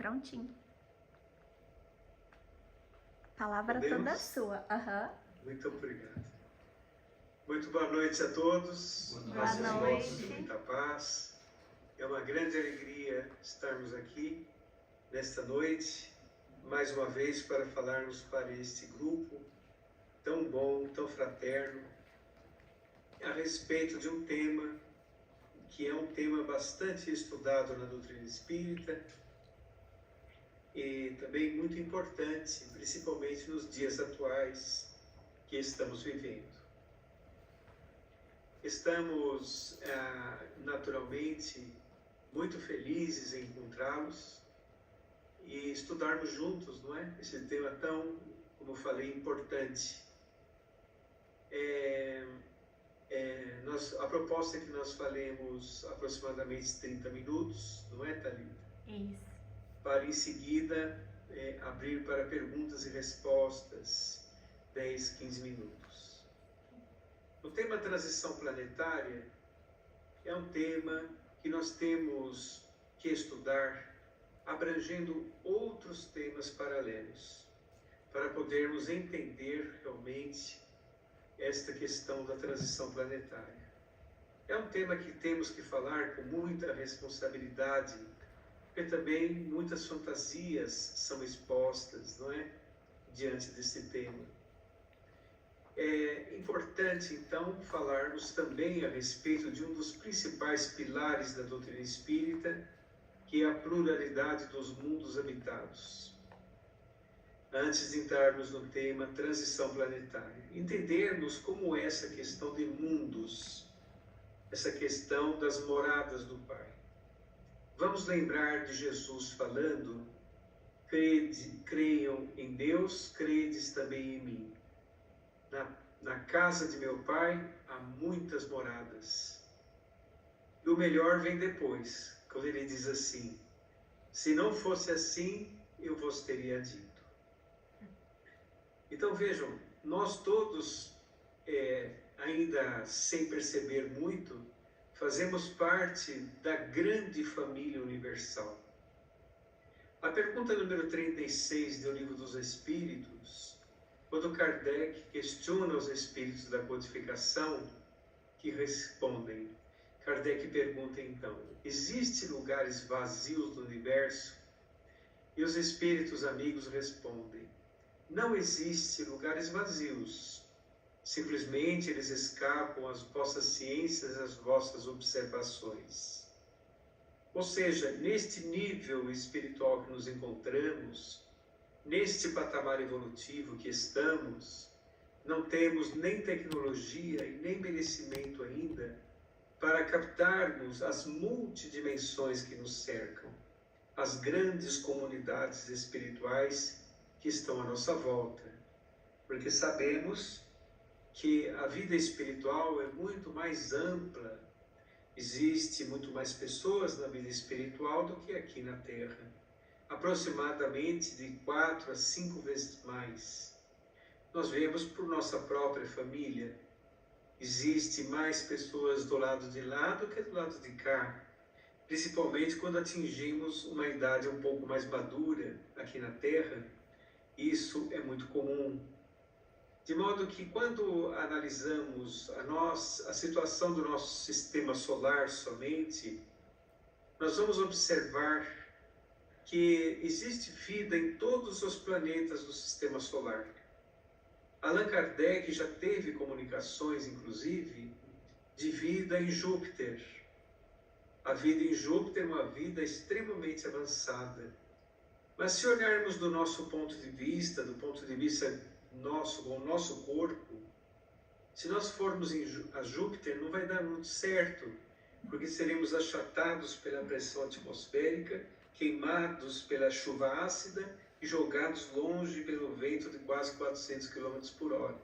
prontinho. Palavra Podemos? toda sua. Uhum. Muito obrigado. Muito boa noite a todos. Boa noite. De muita paz. É uma grande alegria estarmos aqui nesta noite, mais uma vez, para falarmos para este grupo tão bom, tão fraterno, a respeito de um tema que é um tema bastante estudado na doutrina espírita e também muito importante, principalmente nos dias atuais que estamos vivendo. Estamos, naturalmente, muito felizes em encontrá-los e estudarmos juntos, não é? Esse tema tão, como eu falei, importante. A proposta é que nós falemos aproximadamente 30 minutos, não é, Thalita? Isso. Para em seguida abrir para perguntas e respostas, 10, 15 minutos. O tema transição planetária é um tema que nós temos que estudar abrangendo outros temas paralelos, para podermos entender realmente esta questão da transição planetária. É um tema que temos que falar com muita responsabilidade, porque também muitas fantasias são expostas, não é? Diante desse tema. É importante, então, falarmos também a respeito de um dos principais pilares da doutrina espírita, que é a pluralidade dos mundos habitados. Antes de entrarmos no tema transição planetária, entendermos como é essa questão de mundos, essa questão das moradas do Pai. Vamos lembrar de Jesus falando: creiam em Deus, credes também em mim. Na casa de meu Pai há muitas moradas. E o melhor vem depois, quando ele diz assim: se não fosse assim, eu vos teria dito. Então vejam, nós todos, ainda sem perceber muito, fazemos parte da grande família universal. A pergunta número 36 do Livro dos Espíritos, quando Kardec questiona os espíritos da codificação, que respondem. Kardec pergunta então: existem lugares vazios no universo? E os espíritos amigos respondem: não existem lugares vazios. Simplesmente eles escapam às vossas ciências, às vossas observações. Ou seja, neste nível espiritual que nos encontramos, neste patamar evolutivo que estamos, não temos nem tecnologia e nem merecimento ainda para captarmos as multidimensões que nos cercam, as grandes comunidades espirituais que estão à nossa volta, porque sabemos que a vida espiritual é muito mais ampla, existe muito mais pessoas na vida espiritual do que aqui na Terra, aproximadamente de 4 a 5 vezes mais. Nós vemos por nossa própria família, existe mais pessoas do lado de lá do que do lado de cá, principalmente quando atingimos uma idade um pouco mais madura aqui na Terra. Isso é muito comum. De modo que quando analisamos a situação do nosso sistema solar somente, nós vamos observar que existe vida em todos os planetas do sistema solar. Allan Kardec já teve comunicações, inclusive, de vida em Júpiter. A vida em Júpiter é uma vida extremamente avançada. Mas se olharmos do nosso ponto de vista, do ponto de vista nosso, com o nosso corpo, se nós formos a Júpiter, não vai dar muito certo, porque seremos achatados pela pressão atmosférica, queimados pela chuva ácida e jogados longe pelo vento de quase 400 km por hora.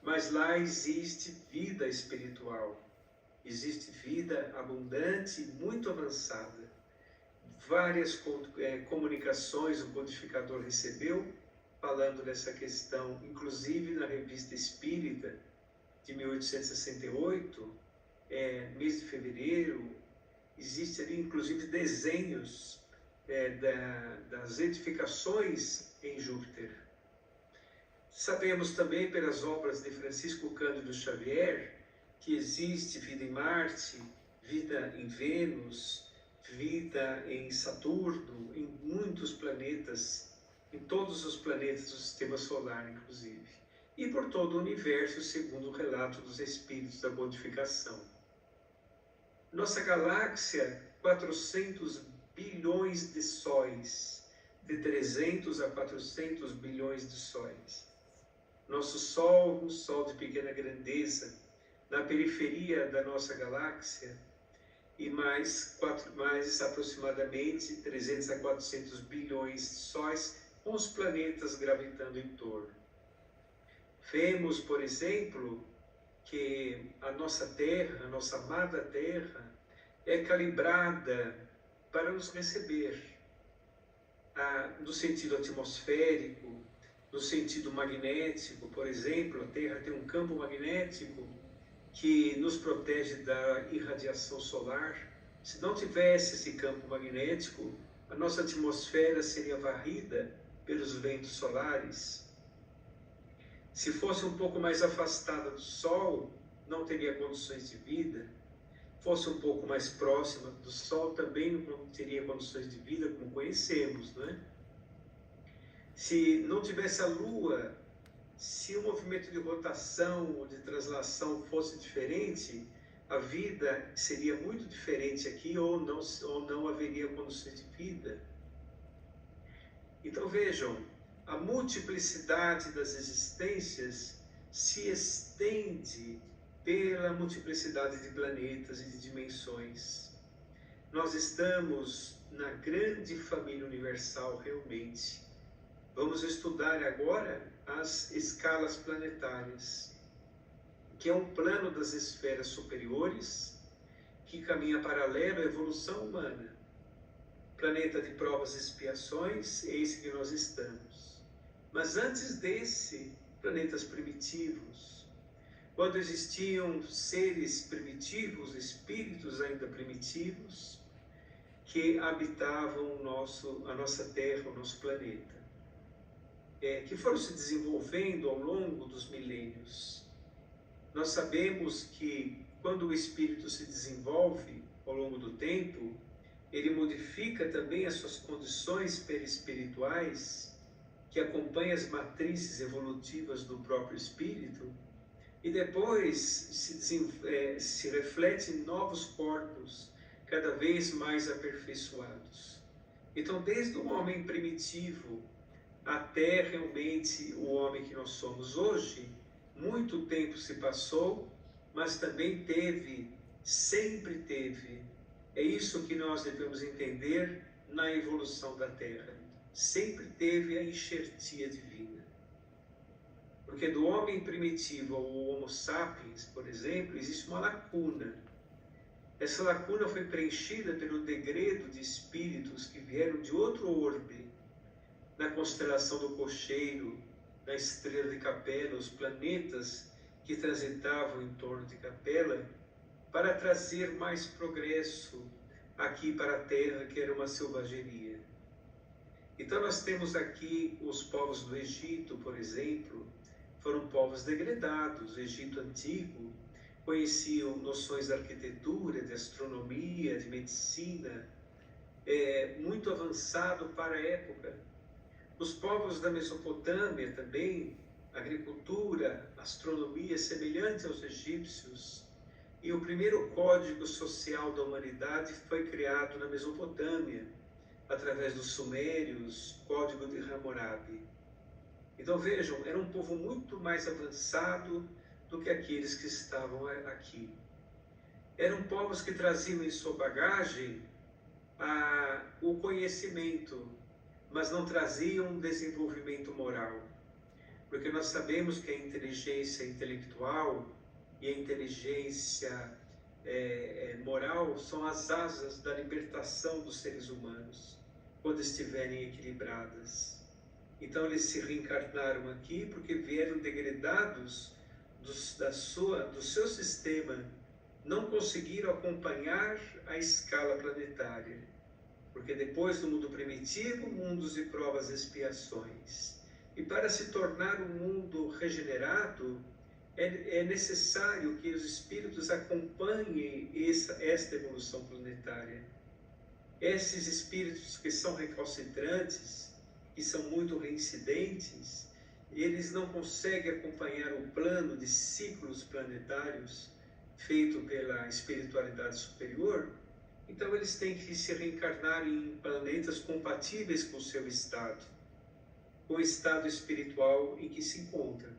Mas lá existe vida espiritual, existe vida abundante e muito avançada. Várias comunicações o codificador recebeu, falando dessa questão, inclusive na Revista Espírita, de 1868, mês de fevereiro, existe ali inclusive desenhos das edificações em Júpiter. Sabemos também pelas obras de Francisco Cândido Xavier que existe vida em Marte, vida em Vênus, vida em Saturno, em muitos planetas, em todos os planetas do Sistema Solar, inclusive, e por todo o universo, segundo o relato dos Espíritos da Codificação. Nossa galáxia, 400 bilhões de sóis, de 300 a 400 bilhões de sóis. Nosso Sol, um Sol de pequena grandeza, na periferia da nossa galáxia, e mais aproximadamente 300 a 400 bilhões de sóis, com os planetas gravitando em torno. Vemos, por exemplo, que a nossa Terra, a nossa amada Terra, é calibrada para nos receber, no sentido atmosférico, no sentido magnético. Por exemplo, a Terra tem um campo magnético que nos protege da irradiação solar. Se não tivesse esse campo magnético, a nossa atmosfera seria varrida pelos ventos solares. Se fosse um pouco mais afastada do Sol, não teria condições de vida. Fosse um pouco mais próxima do Sol, também não teria condições de vida como conhecemos, não é? Se não tivesse a Lua, se o movimento de rotação ou de translação fosse diferente, a vida seria muito diferente aqui, ou não haveria condições de vida. Então vejam, a multiplicidade das existências se estende pela multiplicidade de planetas e de dimensões. Nós estamos na grande família universal realmente. Vamos estudar agora as escalas planetárias, que é um plano das esferas superiores, que caminha paralelo à evolução humana. Planeta de provas e expiações, eis que nós estamos. Mas antes desse, planetas primitivos. Quando existiam seres primitivos, espíritos ainda primitivos, que habitavam a nossa Terra, o nosso planeta. Que foram se desenvolvendo ao longo dos milênios. Nós sabemos que quando o espírito se desenvolve ao longo do tempo, ele modifica também as suas condições perispirituais, que acompanham as matrizes evolutivas do próprio espírito, e depois se reflete em novos corpos, cada vez mais aperfeiçoados. Então, desde o homem primitivo até realmente o homem que nós somos hoje, muito tempo se passou, mas também sempre teve. É isso que nós devemos entender na evolução da Terra. Sempre teve a enxertia divina. Porque do homem primitivo ao Homo sapiens, por exemplo, existe uma lacuna. Essa lacuna foi preenchida pelo degredo de espíritos que vieram de outro orbe, na constelação do Cocheiro, na estrela de Capela, os planetas que transitavam em torno de Capela, para trazer mais progresso aqui para a Terra, que era uma selvageria. Então nós temos aqui os povos do Egito, por exemplo, foram povos degredados. O Egito antigo conheciam noções de arquitetura, de astronomia, de medicina, muito avançado para a época. Os povos da Mesopotâmia também, agricultura, astronomia semelhante aos egípcios. E o primeiro código social da humanidade foi criado na Mesopotâmia, através dos sumérios, código de Hammurabi. Então vejam, era um povo muito mais avançado do que aqueles que estavam aqui. Eram povos que traziam em sua bagagem o conhecimento, mas não traziam um desenvolvimento moral. Porque nós sabemos que a inteligência intelectual e a inteligência moral são as asas da libertação dos seres humanos, quando estiverem equilibradas. Então eles se reencarnaram aqui porque vieram degredados do seu sistema, não conseguiram acompanhar a escala planetária. porque depois do mundo primitivo, mundos de provas e expiações. E para se tornar um mundo regenerado, é necessário que os espíritos acompanhem esta evolução planetária. Esses espíritos que são recalcitrantes, que são muito reincidentes, eles não conseguem acompanhar o plano de ciclos planetários feito pela espiritualidade superior, então eles têm que se reencarnar em planetas compatíveis com o seu estado, com o estado espiritual em que se encontra,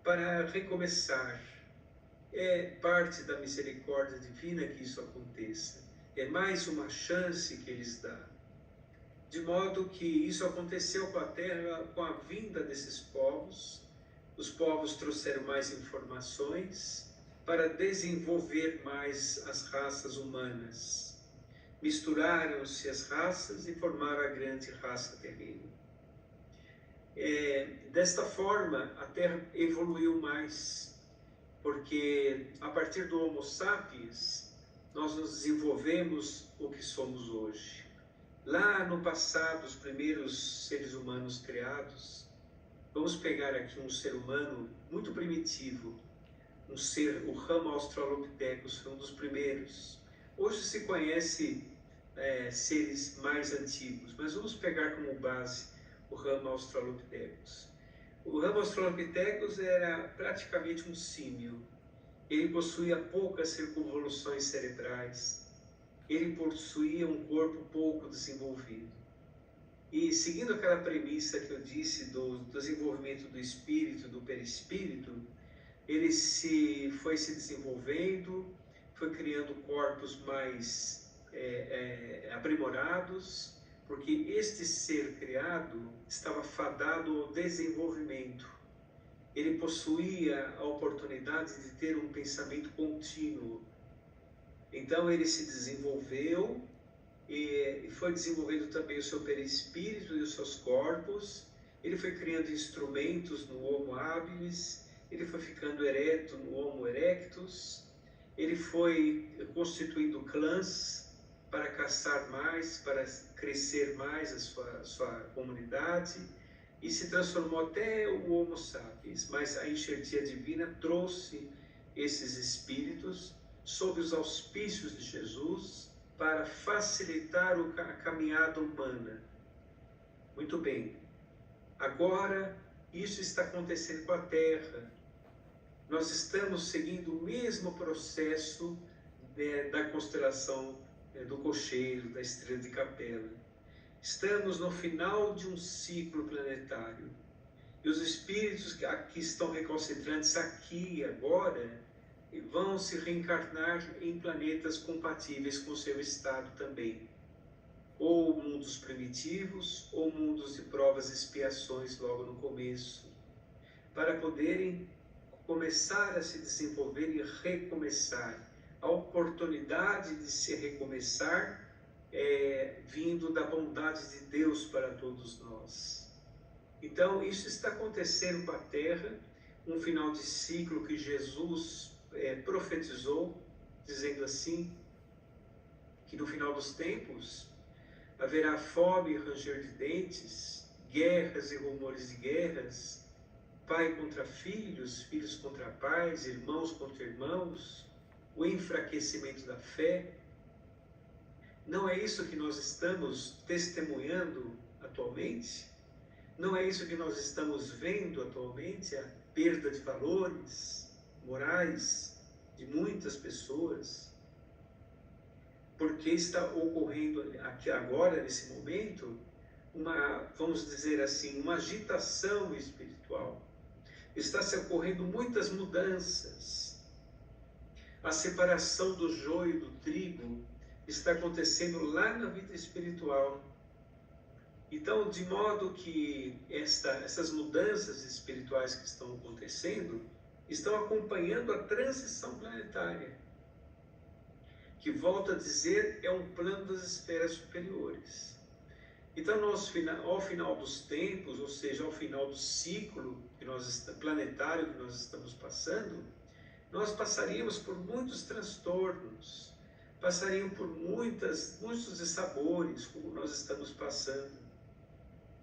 para recomeçar. É parte da misericórdia divina que isso aconteça. É mais uma chance que eles dão. De modo que isso aconteceu com a Terra com a vinda desses povos. Os povos trouxeram mais informações para desenvolver mais as raças humanas. Misturaram-se as raças e formaram a grande raça terrena. Desta forma, a Terra evoluiu mais, porque a partir do Homo sapiens, nós nos desenvolvemos o que somos hoje. Lá no passado, os primeiros seres humanos criados, vamos pegar aqui um ser humano muito primitivo, o Homo australopithecus foi um dos primeiros. Hoje se conhece seres mais antigos, mas vamos pegar como base o Homo australopithecus. O Homo australopithecus era praticamente um símio. Ele possuía poucas circunvoluções cerebrais. Ele possuía um corpo pouco desenvolvido. E seguindo aquela premissa que eu disse do desenvolvimento do espírito, do perispírito, ele foi se desenvolvendo, foi criando corpos mais aprimorados, porque este ser criado estava fadado ao desenvolvimento. Ele possuía a oportunidade de ter um pensamento contínuo. Então ele se desenvolveu e foi desenvolvendo também o seu perispírito e os seus corpos. Ele foi criando instrumentos no Homo habilis, ele foi ficando ereto no Homo erectus, ele foi constituindo clãs para caçar mais, para crescer mais a sua comunidade, e se transformou até o Homo sapiens. Mas a enxertia divina trouxe esses espíritos sob os auspícios de Jesus para facilitar a caminhada humana. Muito bem. Agora, isso está acontecendo com a Terra. Nós estamos seguindo o mesmo processo da constelação do Cocheiro, da Estrela de Capela. Estamos no final de um ciclo planetário. E os espíritos que estão recalcitrantes aqui e agora vão se reencarnar em planetas compatíveis com o seu estado também. Ou mundos primitivos, ou mundos de provas e expiações logo no começo, para poderem começar a se desenvolver e recomeçar. A oportunidade de se recomeçar vindo da bondade de Deus para todos nós. Então, isso está acontecendo com a Terra, um final de ciclo que Jesus profetizou, dizendo assim, que no final dos tempos haverá fome e ranger de dentes, guerras e rumores de guerras, pai contra filhos, filhos contra pais, irmãos contra irmãos, o enfraquecimento da fé. Não é isso que nós estamos testemunhando atualmente? Não é isso que nós estamos vendo atualmente? A perda de valores morais de muitas pessoas? Porque está ocorrendo aqui agora, nesse momento, vamos dizer assim, uma agitação espiritual. Está se ocorrendo muitas mudanças. A separação do joio do trigo está acontecendo lá na vida espiritual. Então, de modo que essas mudanças espirituais que estão acontecendo estão acompanhando a transição planetária, que, volto a dizer, é um plano das esferas superiores. Então, ao final dos tempos, ou seja, ao final do ciclo planetário que nós estamos passando, nós passaríamos por muitos transtornos, passariam por muitos dissabores, como nós estamos passando,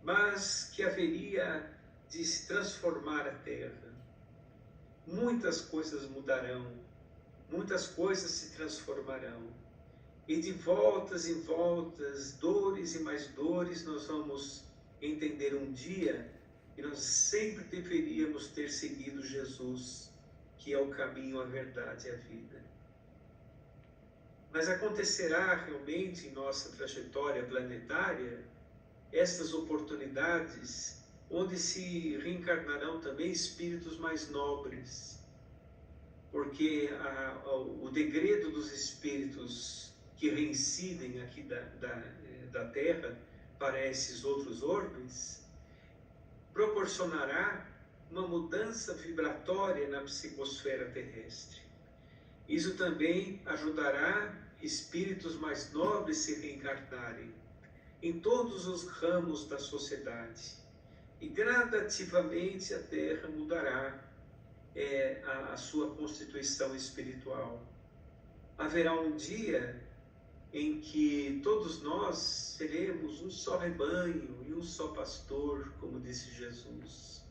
mas que haveria de se transformar a terra. Muitas coisas mudarão, muitas coisas se transformarão. E de voltas em voltas, dores e mais dores, nós vamos entender um dia que nós sempre deveríamos ter seguido Jesus, que é o caminho, a verdade e a vida. Mas acontecerá realmente em nossa trajetória planetária estas oportunidades onde se reencarnarão também espíritos mais nobres, porque o degredo dos espíritos que reincidem aqui da Terra para esses outros orbes proporcionará uma mudança vibratória na psicosfera terrestre. Isso também ajudará espíritos mais nobres se reencarnarem em todos os ramos da sociedade. E gradativamente a Terra mudará a sua constituição espiritual. Haverá um dia em que todos nós seremos um só rebanho e um só pastor, como disse Jesus.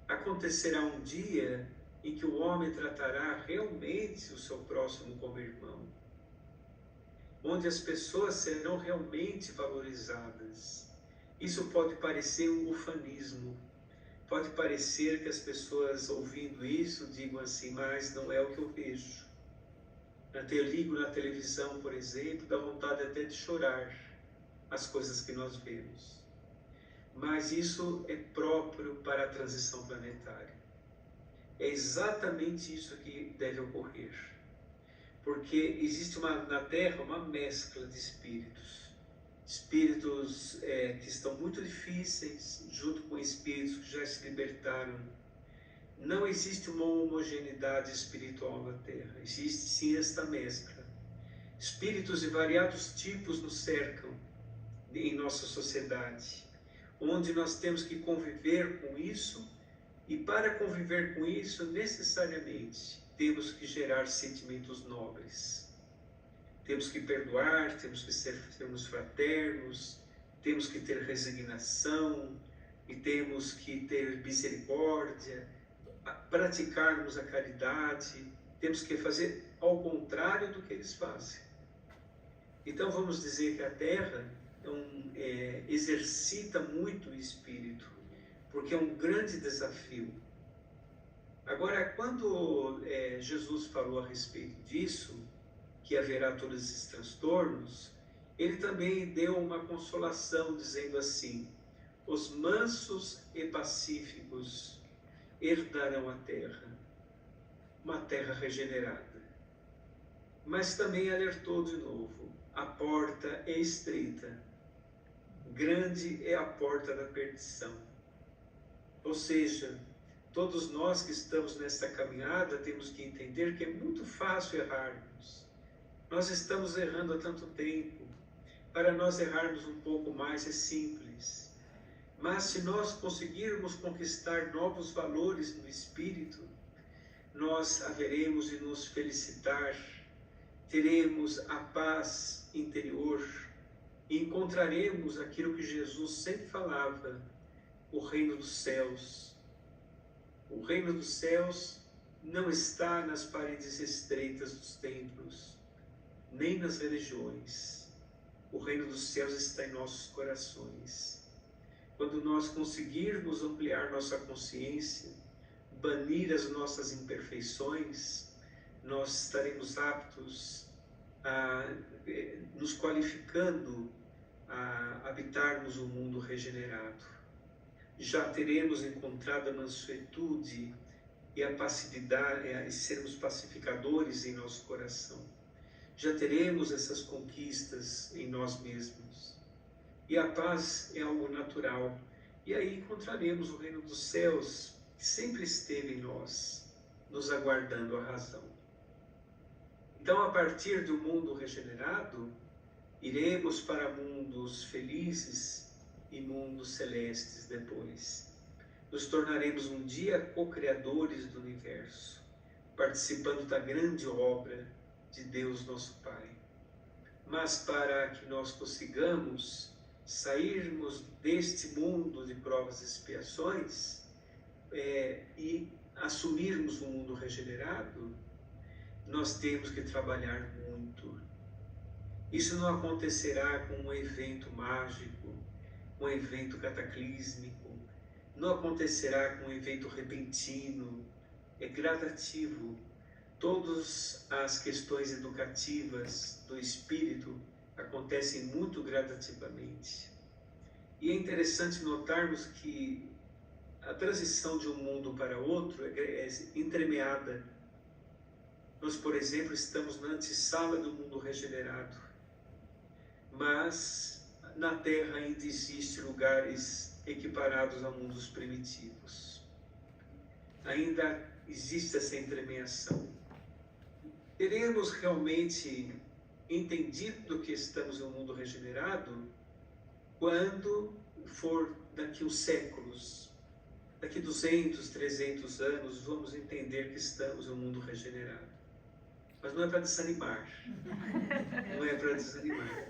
Acontecerá um dia em que o homem tratará realmente o seu próximo como irmão, onde as pessoas serão realmente valorizadas. Isso pode parecer um ufanismo, pode parecer que as pessoas ouvindo isso digam assim, mas não é o que eu vejo. Eu ligo na televisão, por exemplo, dá vontade até de chorar as coisas que nós vemos. Mas isso é próprio para a transição planetária. É exatamente isso que deve ocorrer. Porque existe na Terra uma mescla de espíritos. Espíritos que estão muito difíceis, junto com espíritos que já se libertaram. Não existe uma homogeneidade espiritual na Terra. Existe sim esta mescla. Espíritos de variados tipos nos cercam em nossa sociedade, onde nós temos que conviver com isso, e para conviver com isso, necessariamente, temos que gerar sentimentos nobres. Temos que perdoar, temos que sermos fraternos, temos que ter resignação, e temos que ter misericórdia, praticarmos a caridade, temos que fazer ao contrário do que eles fazem. Então vamos dizer que a Terra exercita muito o espírito, porque é um grande desafio. Agora, quando Jesus falou a respeito disso, que haverá todos esses transtornos, ele também deu uma consolação, dizendo assim: os mansos e pacíficos herdarão a terra, uma terra regenerada. Mas também alertou de novo: a porta é estreita, grande é a porta da perdição. Ou seja, todos nós que estamos nesta caminhada temos que entender que é muito fácil errarmos. Nós estamos errando há tanto tempo. Para nós errarmos um pouco mais é simples. Mas se nós conseguirmos conquistar novos valores no espírito, nós haveremos de nos felicitar, teremos a paz interior e encontraremos aquilo que Jesus sempre falava: o reino dos céus. O reino dos céus não está nas paredes estreitas dos templos, nem nas religiões. O reino dos céus está em nossos corações. Quando nós conseguirmos ampliar nossa consciência, banir as nossas imperfeições, nós estaremos aptos nos qualificando a habitarmos um mundo regenerado. Já teremos encontrado a mansuetude e a passividade, e sermos pacificadores em nosso coração. Já teremos essas conquistas em nós mesmos. E a paz é algo natural. E aí encontraremos o reino dos céus, que sempre esteve em nós, nos aguardando a razão. Então, a partir do mundo regenerado, iremos para mundos felizes e mundos celestes depois. Nos tornaremos um dia co-criadores do universo, participando da grande obra de Deus nosso Pai. Mas para que nós consigamos sairmos deste mundo de provas e expiações e assumirmos um mundo regenerado, nós temos que trabalhar muito. Isso não acontecerá com um evento mágico, um evento cataclísmico, não acontecerá com um evento repentino, é gradativo. Todas as questões educativas do espírito acontecem muito gradativamente. E é interessante notarmos que a transição de um mundo para outro é entremeada. Nós, por exemplo, estamos na antessala do mundo regenerado, mas na Terra ainda existem lugares equiparados ao mundo dos primitivos. Ainda existe essa entremeação. Teremos realmente entendido que estamos em um mundo regenerado quando for daqui uns séculos, daqui 200, 300 anos, vamos entender que estamos em um mundo regenerado. Mas não é para desanimar. Não é para desanimar.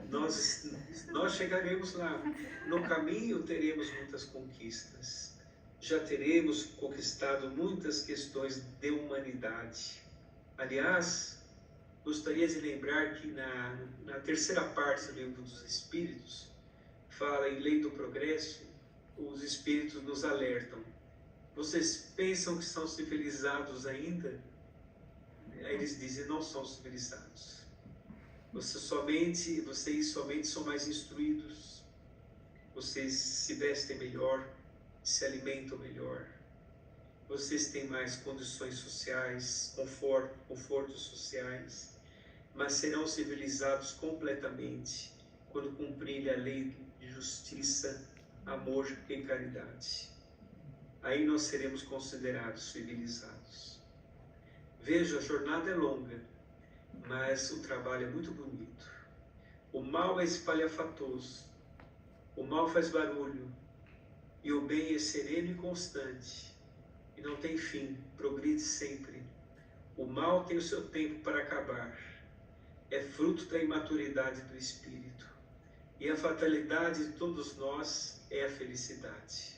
Nós chegaremos lá. No caminho teremos muitas conquistas. Já teremos conquistado muitas questões de humanidade. Aliás, gostaria de lembrar que na terceira parte do Livro dos Espíritos, fala em Lei do Progresso, os Espíritos nos alertam. Vocês pensam que são civilizados ainda? Aí eles dizem, não são civilizados. Vocês somente são mais instruídos. Vocês se vestem melhor, se alimentam melhor. Vocês têm mais condições sociais, confortos sociais, mas serão civilizados completamente quando cumprirem a lei de justiça, amor e caridade. Aí nós seremos considerados civilizados. Veja, a jornada é longa, mas o trabalho é muito bonito. O mal é espalhafatoso, o mal faz barulho, e o bem é sereno e constante, e não tem fim, progride sempre. O mal tem o seu tempo para acabar, é fruto da imaturidade do espírito, e a fatalidade de todos nós é a felicidade.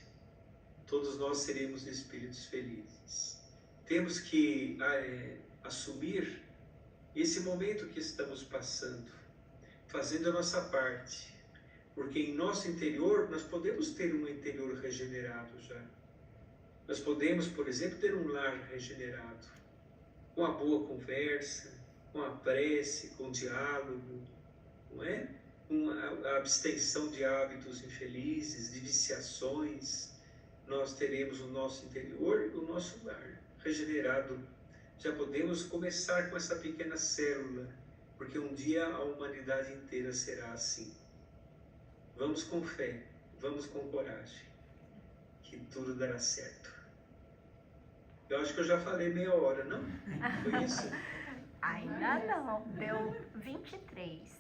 Todos nós seremos espíritos felizes. Temos que assumir esse momento que estamos passando, fazendo a nossa parte, porque em nosso interior nós podemos ter um interior regenerado já. Nós podemos, por exemplo, ter um lar regenerado, com a boa conversa, com a prece, com o diálogo, não é? Com a abstenção de hábitos infelizes, de viciações. Nós teremos o nosso interior e o nosso lar regenerado. Já podemos começar com essa pequena célula, porque um dia a humanidade inteira será assim. Vamos com fé, vamos com coragem, que tudo dará certo. Eu acho que eu já falei meia hora, não? Foi isso? Ainda não, deu 23.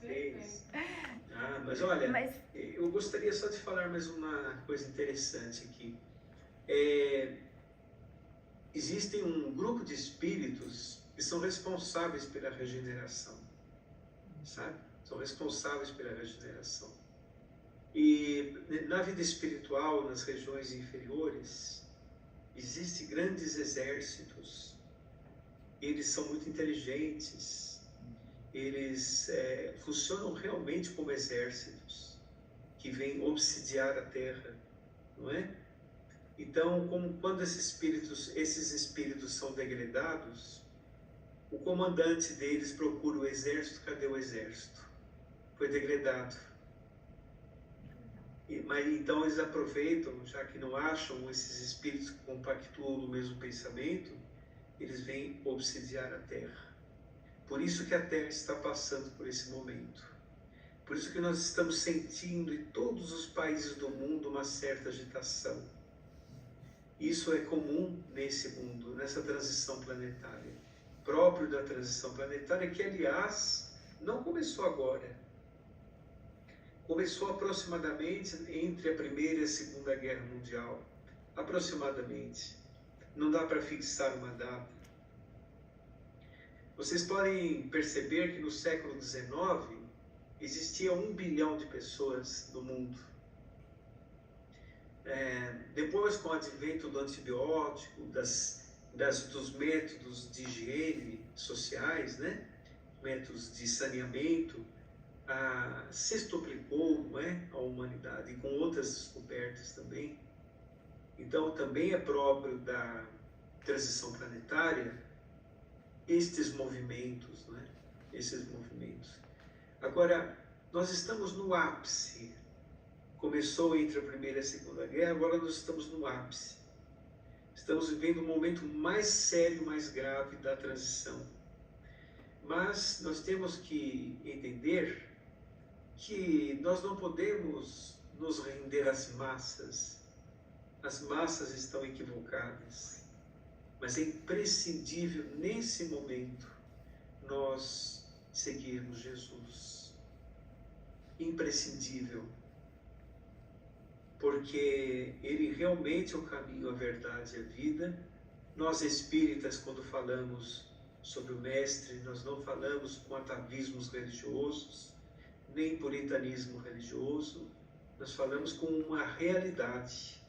6. Mas olha, eu gostaria só de falar mais uma coisa interessante aqui. Existem um grupo de espíritos que são responsáveis pela regeneração, sabe? São responsáveis pela regeneração. E na vida espiritual, nas regiões inferiores, existem grandes exércitos. Eles são muito inteligentes. Eles funcionam realmente como exércitos que vêm obsidiar a Terra, não é? Então, quando esses espíritos são degradados, o comandante deles procura o exército. Cadê o exército? Foi degradado. Mas então eles aproveitam, já que não acham esses espíritos que compactuam no mesmo pensamento, eles vêm obsidiar a Terra. Por isso que a Terra está passando por esse momento. Por isso que nós estamos sentindo em todos os países do mundo uma certa agitação. Isso é comum nesse mundo, nessa transição planetária. Próprio da transição planetária, que aliás não começou agora. Começou aproximadamente entre a Primeira e a Segunda Guerra Mundial. Aproximadamente. Não dá para fixar uma data. Vocês podem perceber que no século XIX existia 1 bilhão de pessoas no mundo. Depois, com o advento do antibiótico, dos métodos de higiene sociais, né? Métodos de saneamento, sextuplicou, não é? A humanidade, e com outras descobertas também. Então, também é próprio da transição planetária estes movimentos, não é? Esses movimentos. Agora, nós estamos no ápice. Começou entre a Primeira e a Segunda Guerra, agora nós estamos no ápice. Estamos vivendo o momento mais sério, mais grave da transição. Mas nós temos que entender que nós não podemos nos render às massas. As massas estão equivocadas. Mas é imprescindível, nesse momento, nós seguirmos Jesus. Imprescindível. Porque Ele realmente é o caminho, a verdade e a vida. Nós espíritas, quando falamos sobre o Mestre, nós não falamos com atavismos religiosos, nem puritanismo religioso, nós falamos com uma realidade.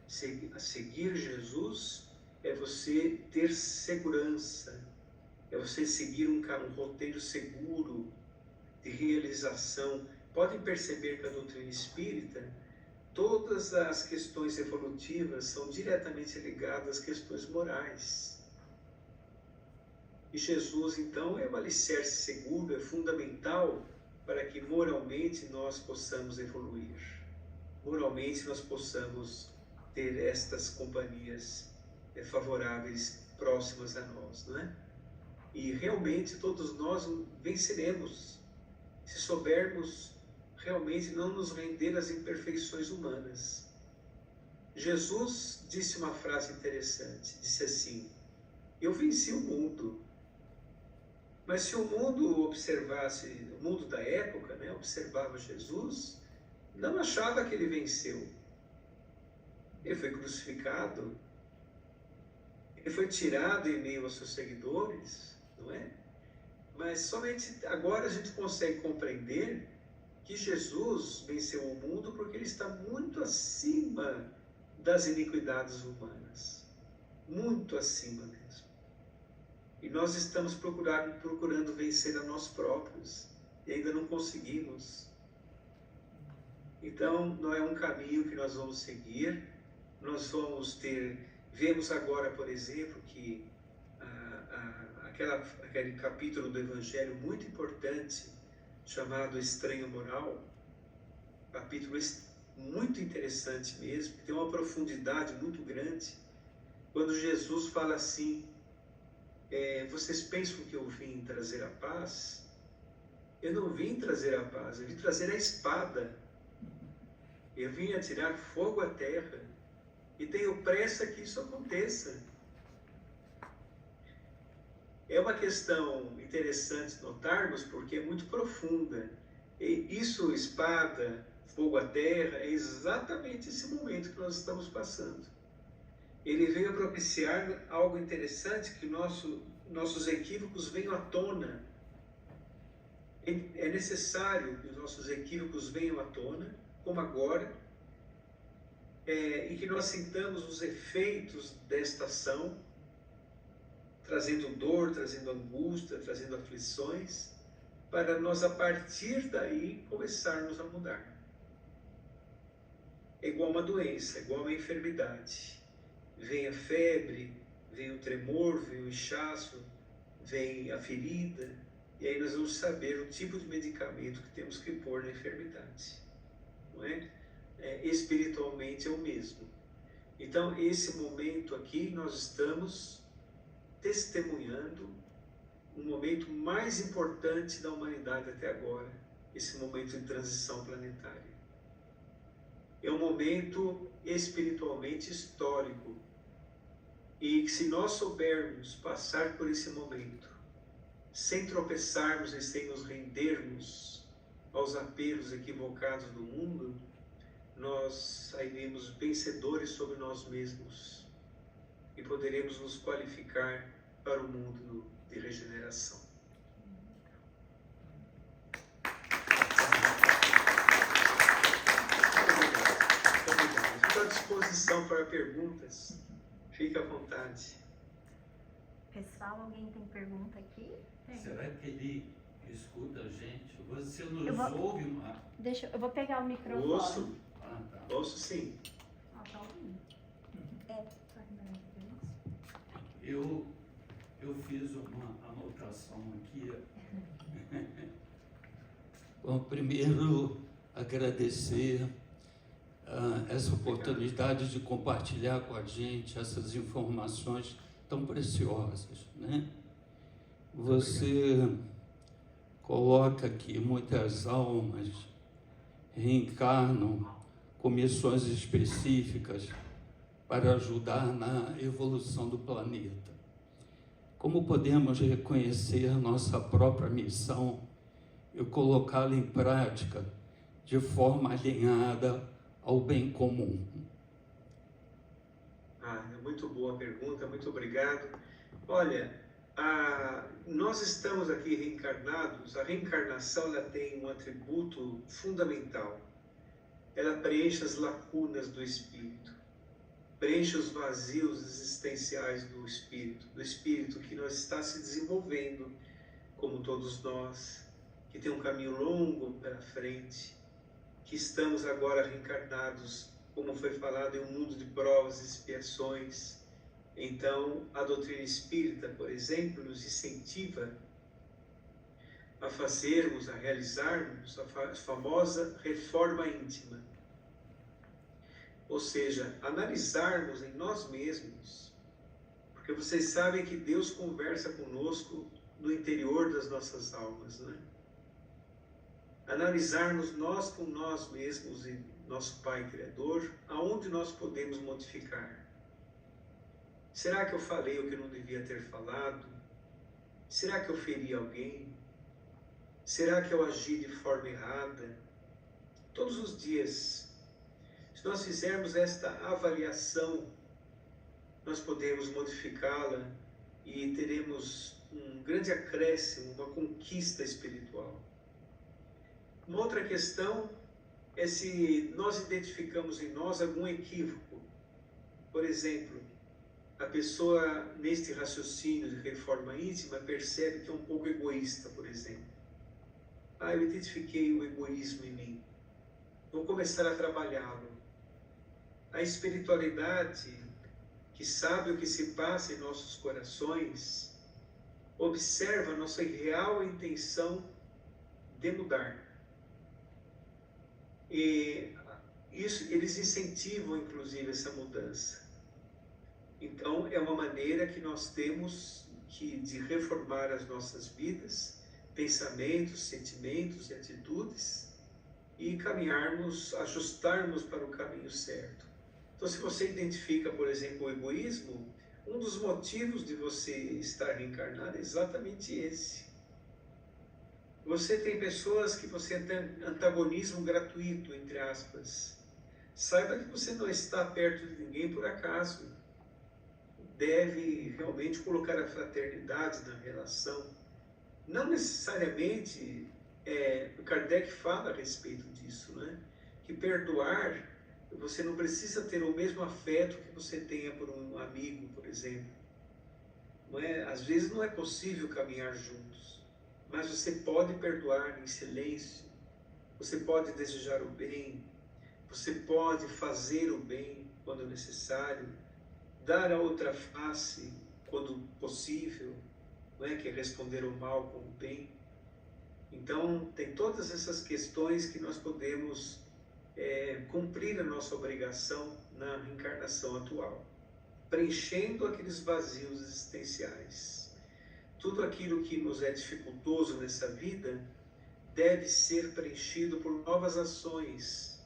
Seguir Jesus é você ter segurança, é você seguir um roteiro seguro de realização. Podem perceber que a doutrina espírita, todas as questões evolutivas são diretamente ligadas às questões morais. E Jesus, então, é o alicerce seguro, é fundamental para que moralmente nós possamos evoluir. Moralmente nós possamos ter estas companhias favoráveis, próximas a nós, não é? E realmente todos nós venceremos, se soubermos realmente não nos render às imperfeições humanas. Jesus disse uma frase interessante, disse assim: eu venci o mundo. Mas se o mundo observasse, o mundo da época, né, observava Jesus, não achava que ele venceu. Ele foi crucificado, ele foi tirado em meio aos seus seguidores, não é? Mas somente agora a gente consegue compreender que Jesus venceu o mundo porque ele está muito acima das iniquidades humanas. Muito acima mesmo. E nós estamos procurando vencer a nós próprios e ainda não conseguimos. Então, não é um caminho que nós vamos seguir. Nós vamos vemos agora, por exemplo, que aquele capítulo do Evangelho muito importante, chamado Estranho Moral, capítulo muito interessante mesmo, que tem uma profundidade muito grande, quando Jesus fala assim: vocês pensam que eu vim trazer a paz? Eu não vim trazer a paz, eu vim trazer a espada. Eu vim atirar fogo à terra e tenho pressa que isso aconteça. É uma questão interessante notarmos porque é muito profunda. E isso, espada, fogo à terra, é exatamente esse momento que nós estamos passando. Ele veio propiciar algo interessante, que nossos equívocos venham à tona. É necessário que os nossos equívocos venham à tona, como agora, e que nós sintamos os efeitos desta ação, trazendo dor, trazendo angústia, trazendo aflições, para nós, a partir daí, começarmos a mudar. É igual uma doença, é igual uma enfermidade. Vem a febre, vem o tremor, vem o inchaço, vem a ferida, e aí nós vamos saber o tipo de medicamento que temos que pôr na enfermidade. Não é? Espiritualmente é o mesmo. Então, esse momento aqui, nós estamos testemunhando um momento mais importante da humanidade até agora, esse momento de transição planetária. É um momento espiritualmente histórico, e se nós soubermos passar por esse momento, sem tropeçarmos e sem nos rendermos aos apelos equivocados do mundo, nós sairemos vencedores sobre nós mesmos e poderemos nos qualificar para o mundo de regeneração. Obrigado. Estou à disposição para perguntas. Fique à vontade. Pessoal, alguém tem pergunta aqui? Será que ele escuta a gente? Você nos Eu vou- ouve, Marco? Eu vou pegar o microfone. Ouço, Ah, tá. ouço sim. Ó, tá ouvindo? É, Eu fiz uma anotação aqui. Bom, primeiro, agradecer essa oportunidade de compartilhar com a gente essas informações tão preciosas, né? Você coloca que muitas almas reencarnam com missões específicas para ajudar na evolução do planeta. Como podemos reconhecer nossa própria missão e colocá-la em prática de forma alinhada ao bem comum? É muito boa a pergunta, muito obrigado. Olha, nós estamos aqui reencarnados. A reencarnação ela tem um atributo fundamental. Ela preenche as lacunas do espírito, preenche os vazios existenciais do espírito que nós está se desenvolvendo, como todos nós, que tem um caminho longo pela frente, que estamos agora reencarnados, como foi falado, em um mundo de provas e expiações. Então, a doutrina espírita, por exemplo, nos incentiva a fazermos, a realizarmos a famosa reforma íntima. Ou seja, analisarmos em nós mesmos, porque vocês sabem que Deus conversa conosco no interior das nossas almas, né? Analisarmos nós com nós mesmos e nosso Pai Criador, aonde nós podemos modificar. Será que eu falei o que eu não devia ter falado? Será que eu feri alguém? Será que eu agi de forma errada? Todos os dias, se nós fizermos esta avaliação, nós podemos modificá-la e teremos um grande acréscimo, uma conquista espiritual. Uma outra questão é se nós identificamos em nós algum equívoco. Por exemplo, a pessoa, neste raciocínio de reforma íntima, percebe que é um pouco egoísta, por exemplo. Eu identifiquei o egoísmo em mim. Vou começar a trabalhá-lo. A espiritualidade, que sabe o que se passa em nossos corações, observa a nossa real intenção de mudar. E eles incentivam, inclusive, essa mudança. Então, é uma maneira que nós temos de reformar as nossas vidas, pensamentos, sentimentos e atitudes, e caminharmos, ajustarmos para o caminho certo. Então, se você identifica, por exemplo, o egoísmo, um dos motivos de você estar reencarnado é exatamente esse. Você tem pessoas que você tem antagonismo gratuito, entre aspas. Saiba que você não está perto de ninguém por acaso. Deve realmente colocar a fraternidade na relação. Não necessariamente, Kardec fala a respeito disso, né? Que perdoar, você não precisa ter o mesmo afeto que você tenha por um amigo, por exemplo. Não é? Às vezes não é possível caminhar juntos, mas você pode perdoar em silêncio, você pode desejar o bem, você pode fazer o bem quando necessário, dar a outra face quando possível, não é? Que é responder o mal com o bem. Então, tem todas essas questões que nós podemos cumprir a nossa obrigação na reencarnação atual, preenchendo aqueles vazios existenciais. Tudo aquilo que nos é dificultoso nessa vida deve ser preenchido por novas ações,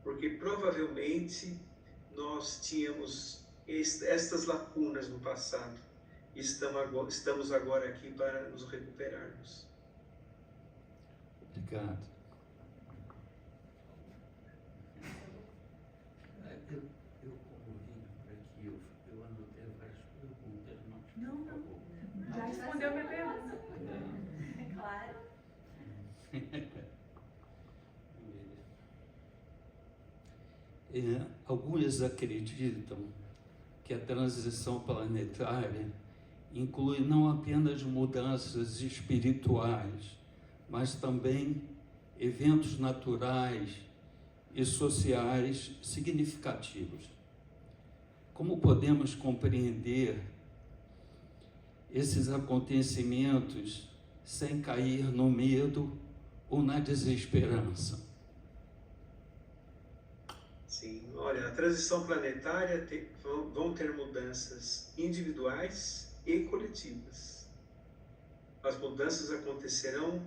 porque provavelmente nós tínhamos estas lacunas no passado e estamos agora aqui para nos recuperarmos. Obrigado. Eu como vim por aqui, eu anotei várias perguntas, mas Não. por favor. respondeu minha pergunta. Claro. Alguns acreditam que a transição planetária inclui não apenas mudanças espirituais, mas também eventos naturais e sociais significativos. Como podemos compreender esses acontecimentos sem cair no medo ou na desesperança? Sim, olha, a transição planetária vão ter mudanças individuais e coletivas. As mudanças acontecerão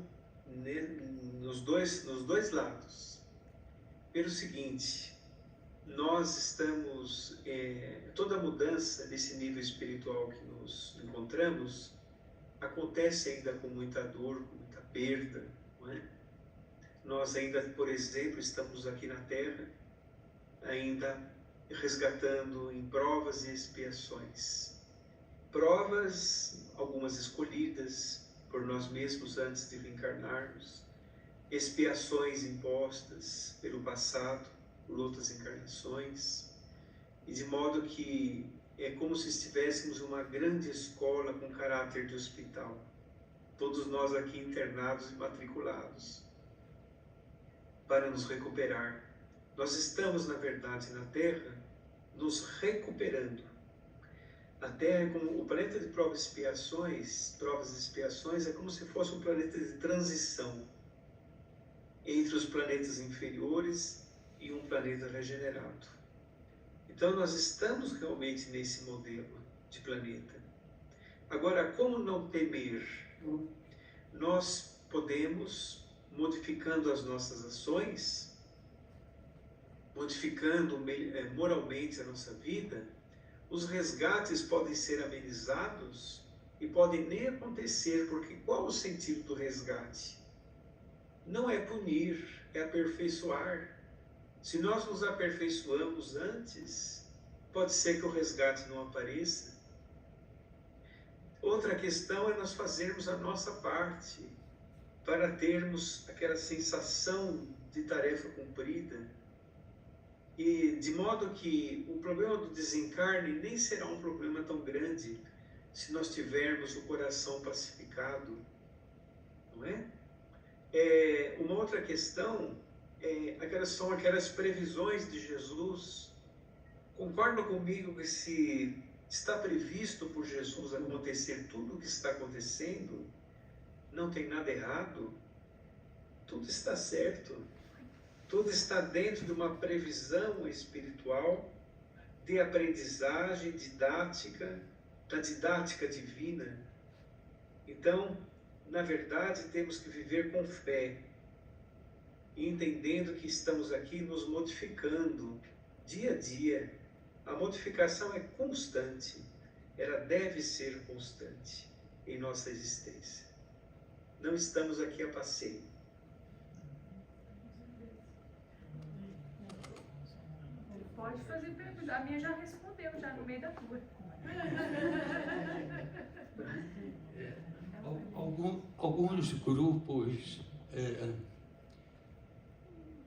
nos dois lados. Pelo seguinte, nós estamos, toda mudança desse nível espiritual que nos encontramos, acontece ainda com muita dor, com muita perda, não é? Nós ainda, por exemplo, estamos aqui na Terra, ainda resgatando em provas e expiações. Provas, algumas escolhidas por nós mesmos antes de reencarnarmos, expiações impostas pelo passado, por outras encarnações, e de modo que é como se estivéssemos uma grande escola com caráter de hospital, todos nós aqui internados e matriculados, para nos recuperar. Nós estamos, na verdade, na Terra, nos recuperando. A Terra é como o planeta de provas e expiações é como se fosse um planeta de transição entre os planetas inferiores e um planeta regenerado. Então nós estamos realmente nesse modelo de planeta. Agora, como não temer? Nós podemos, modificando as nossas ações, modificando moralmente a nossa vida, os resgates podem ser amenizados e podem nem acontecer, porque qual o sentido do resgate? Não é punir, é aperfeiçoar. Se nós nos aperfeiçoamos antes, pode ser que o resgate não apareça. Outra questão é nós fazermos a nossa parte para termos aquela sensação de tarefa cumprida. E de modo que o problema do desencarne nem será um problema tão grande se nós tivermos o coração pacificado, não é? Uma outra questão são aquelas previsões de Jesus. Concordam comigo que se está previsto por Jesus acontecer tudo o que está acontecendo, não tem nada errado, tudo está certo. Tudo está dentro de uma previsão espiritual, de aprendizagem, didática, da didática divina. Então, na verdade, temos que viver com fé, entendendo que estamos aqui nos modificando dia a dia. A modificação é constante, ela deve ser constante em nossa existência. Não estamos aqui a passeio. Pode fazer pergunta. A minha já respondeu, já no meio da tua. Alguns grupos,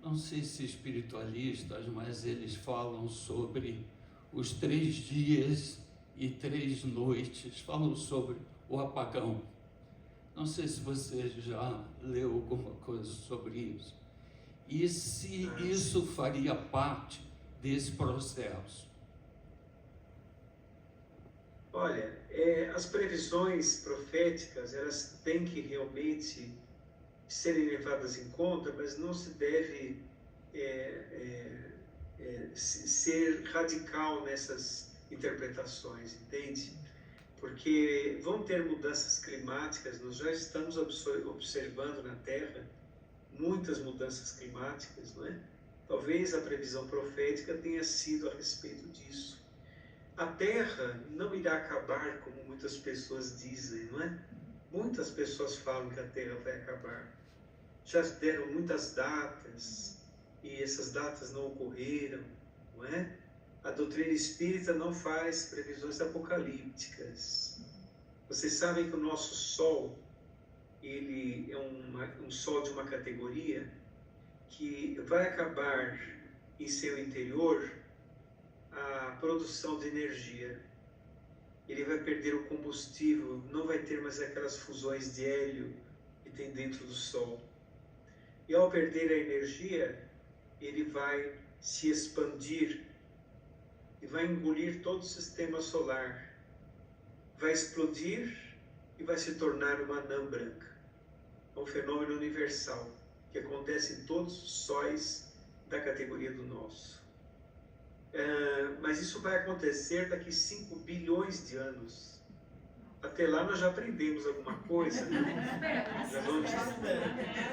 não sei se espiritualistas, mas eles falam sobre os 3 dias e 3 noites, falam sobre o apagão. Não sei se você já leu alguma coisa sobre isso. E se isso faria parte desse processo? Olha, as previsões proféticas, elas têm que realmente serem levadas em conta, mas não se deve ser radical nessas interpretações, entende? Porque vão ter mudanças climáticas, nós já estamos observando na Terra muitas mudanças climáticas, não é? Talvez a previsão profética tenha sido a respeito disso. A Terra não irá acabar como muitas pessoas dizem, não é? Muitas pessoas falam que a Terra vai acabar. Já deram muitas datas e essas datas não ocorreram, não é? A doutrina espírita não faz previsões apocalípticas. Vocês sabem que o nosso Sol, ele é um Sol de uma categoria que vai acabar em seu interior a produção de energia. Ele vai perder o combustível, não vai ter mais aquelas fusões de hélio que tem dentro do Sol. E ao perder a energia, ele vai se expandir e vai engolir todo o sistema solar. Vai explodir e vai se tornar uma anã branca. É um fenômeno universal que acontece em todos os sóis da categoria do nosso. Mas isso vai acontecer daqui 5 bilhões de anos. Até lá nós já aprendemos alguma coisa, né?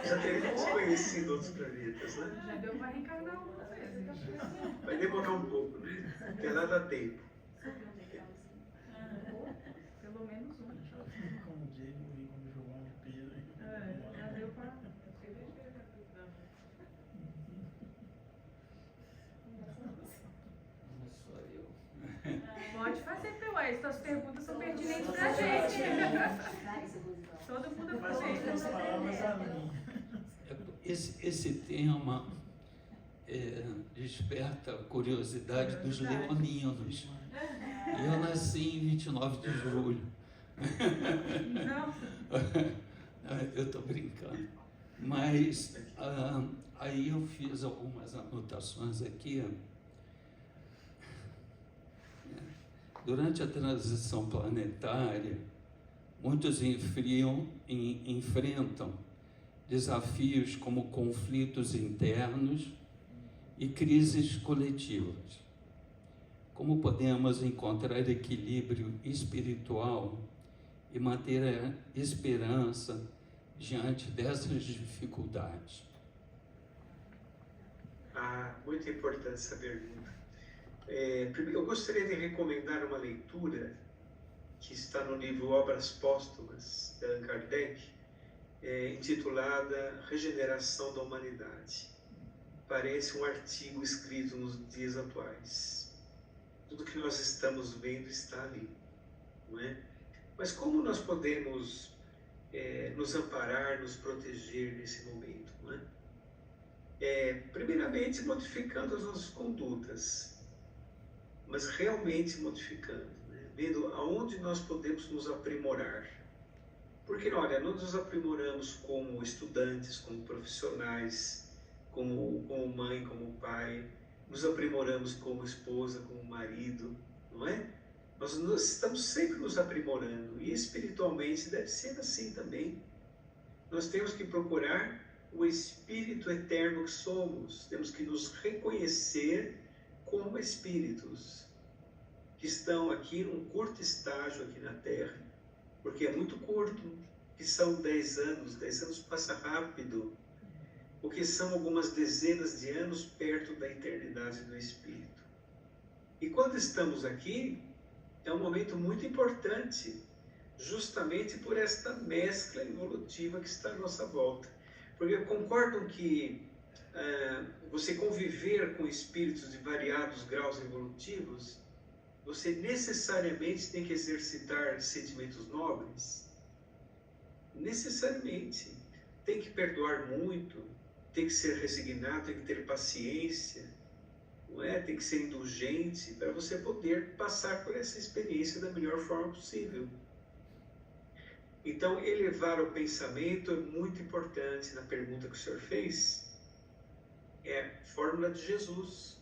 Já teremos conhecido outros planetas, né? Já deu para reencarnar algumas vezes. Vai demorar um pouco, né? Até lá dá tempo. Pelo menos um. Como Diego e como João e Pedro. Já deu para... Não sou eu. Pode fazer, P.O.S. Suas perguntas são pertinentes pra gente. Todo mundo Mas com aproveita. as palavras a mim. Esse tema desperta a curiosidade dos leoninos. E eu nasci em 29 de julho. Não. Eu estou brincando. Mas aí eu fiz algumas anotações aqui. Durante a transição planetária, muitos enfrentam desafios como conflitos internos e crises coletivas. Como podemos encontrar equilíbrio espiritual e manter a esperança diante dessas dificuldades? Muito importante essa pergunta. Eu gostaria de recomendar uma leitura que está no livro Obras Póstumas, de Allan Kardec, intitulada Regeneração da Humanidade. Parece um artigo escrito nos dias atuais. Tudo que nós estamos vendo está ali, não é? Mas como nós podemos nos amparar, nos proteger nesse momento, não é? Primeiramente, modificando as nossas condutas, mas realmente modificando, né? Vendo aonde nós podemos nos aprimorar. Porque, olha, nós nos aprimoramos como estudantes, como profissionais, como mãe, como pai, nos aprimoramos como esposa, como marido, não é? Nós estamos sempre nos aprimorando, e espiritualmente deve ser assim também. Nós temos que procurar o espírito eterno que somos, temos que nos reconhecer como espíritos que estão aqui num curto estágio aqui na Terra, porque é muito curto, que são 10 anos, 10 anos passa rápido, porque são algumas dezenas de anos perto da eternidade do Espírito. E quando estamos aqui, é um momento muito importante, justamente por esta mescla evolutiva que está à nossa volta. Porque concordam que você conviver com espíritos de variados graus evolutivos, você necessariamente tem que exercitar sentimentos nobres? Necessariamente. Tem que perdoar muito, tem que ser resignado, tem que ter paciência, não é? Tem que ser indulgente para você poder passar por essa experiência da melhor forma possível. Então, elevar o pensamento é muito importante. Na pergunta que o senhor fez, é a fórmula de Jesus: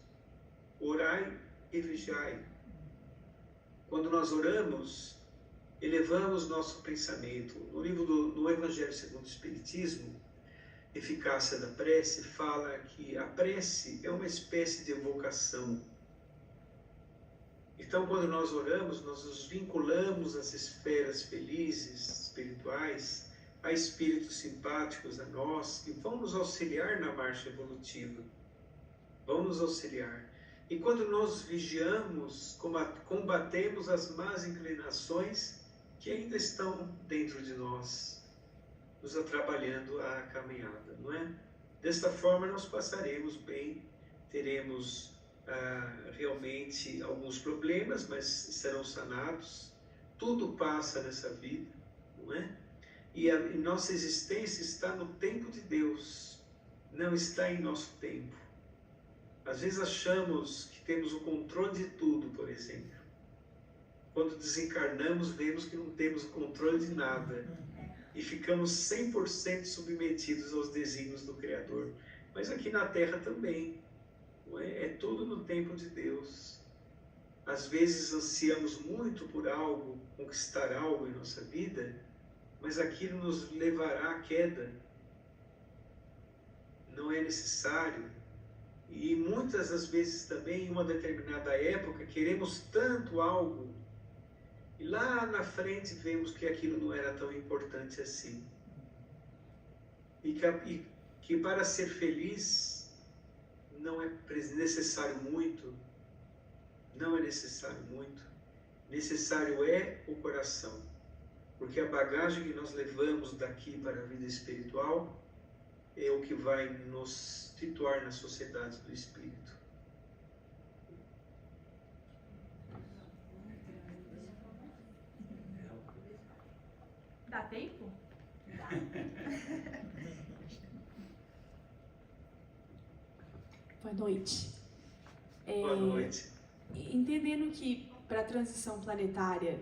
orai e vigiai. Quando nós oramos, elevamos nosso pensamento. No Evangelho segundo o Espiritismo, Eficácia da Prece, fala que a prece é uma espécie de evocação. Então, quando nós oramos, nós nos vinculamos às esferas felizes, espirituais, a espíritos simpáticos a nós, que vão nos auxiliar na marcha evolutiva. Vão nos auxiliar. E quando nós vigiamos, combatemos as más inclinações que ainda estão dentro de nós, nos atrapalhando a caminhada, não é? Desta forma nós passaremos bem, teremos realmente alguns problemas, mas serão sanados. tudo passa nessa vida, não é? E nossa existência está no tempo de Deus, não está em nosso tempo. Às vezes achamos que temos o controle de tudo, por exemplo. Quando desencarnamos, vemos que não temos o controle de nada e ficamos 100% submetidos aos desígnios do Criador. Mas aqui na Terra também, não é? É tudo no tempo de Deus. Às vezes ansiamos muito por algo, conquistar algo em nossa vida, mas aquilo nos levará à queda. Não é necessário. E muitas das vezes também, em uma determinada época, queremos tanto algo, e lá na frente vemos que aquilo não era tão importante assim. E que para ser feliz não é necessário muito, não é necessário muito, necessário é o coração. Porque a bagagem que nós levamos daqui para a vida espiritual é o que vai nos situar na sociedade do Espírito. Dá tempo? Boa noite. Boa noite. Entendendo que para a transição planetária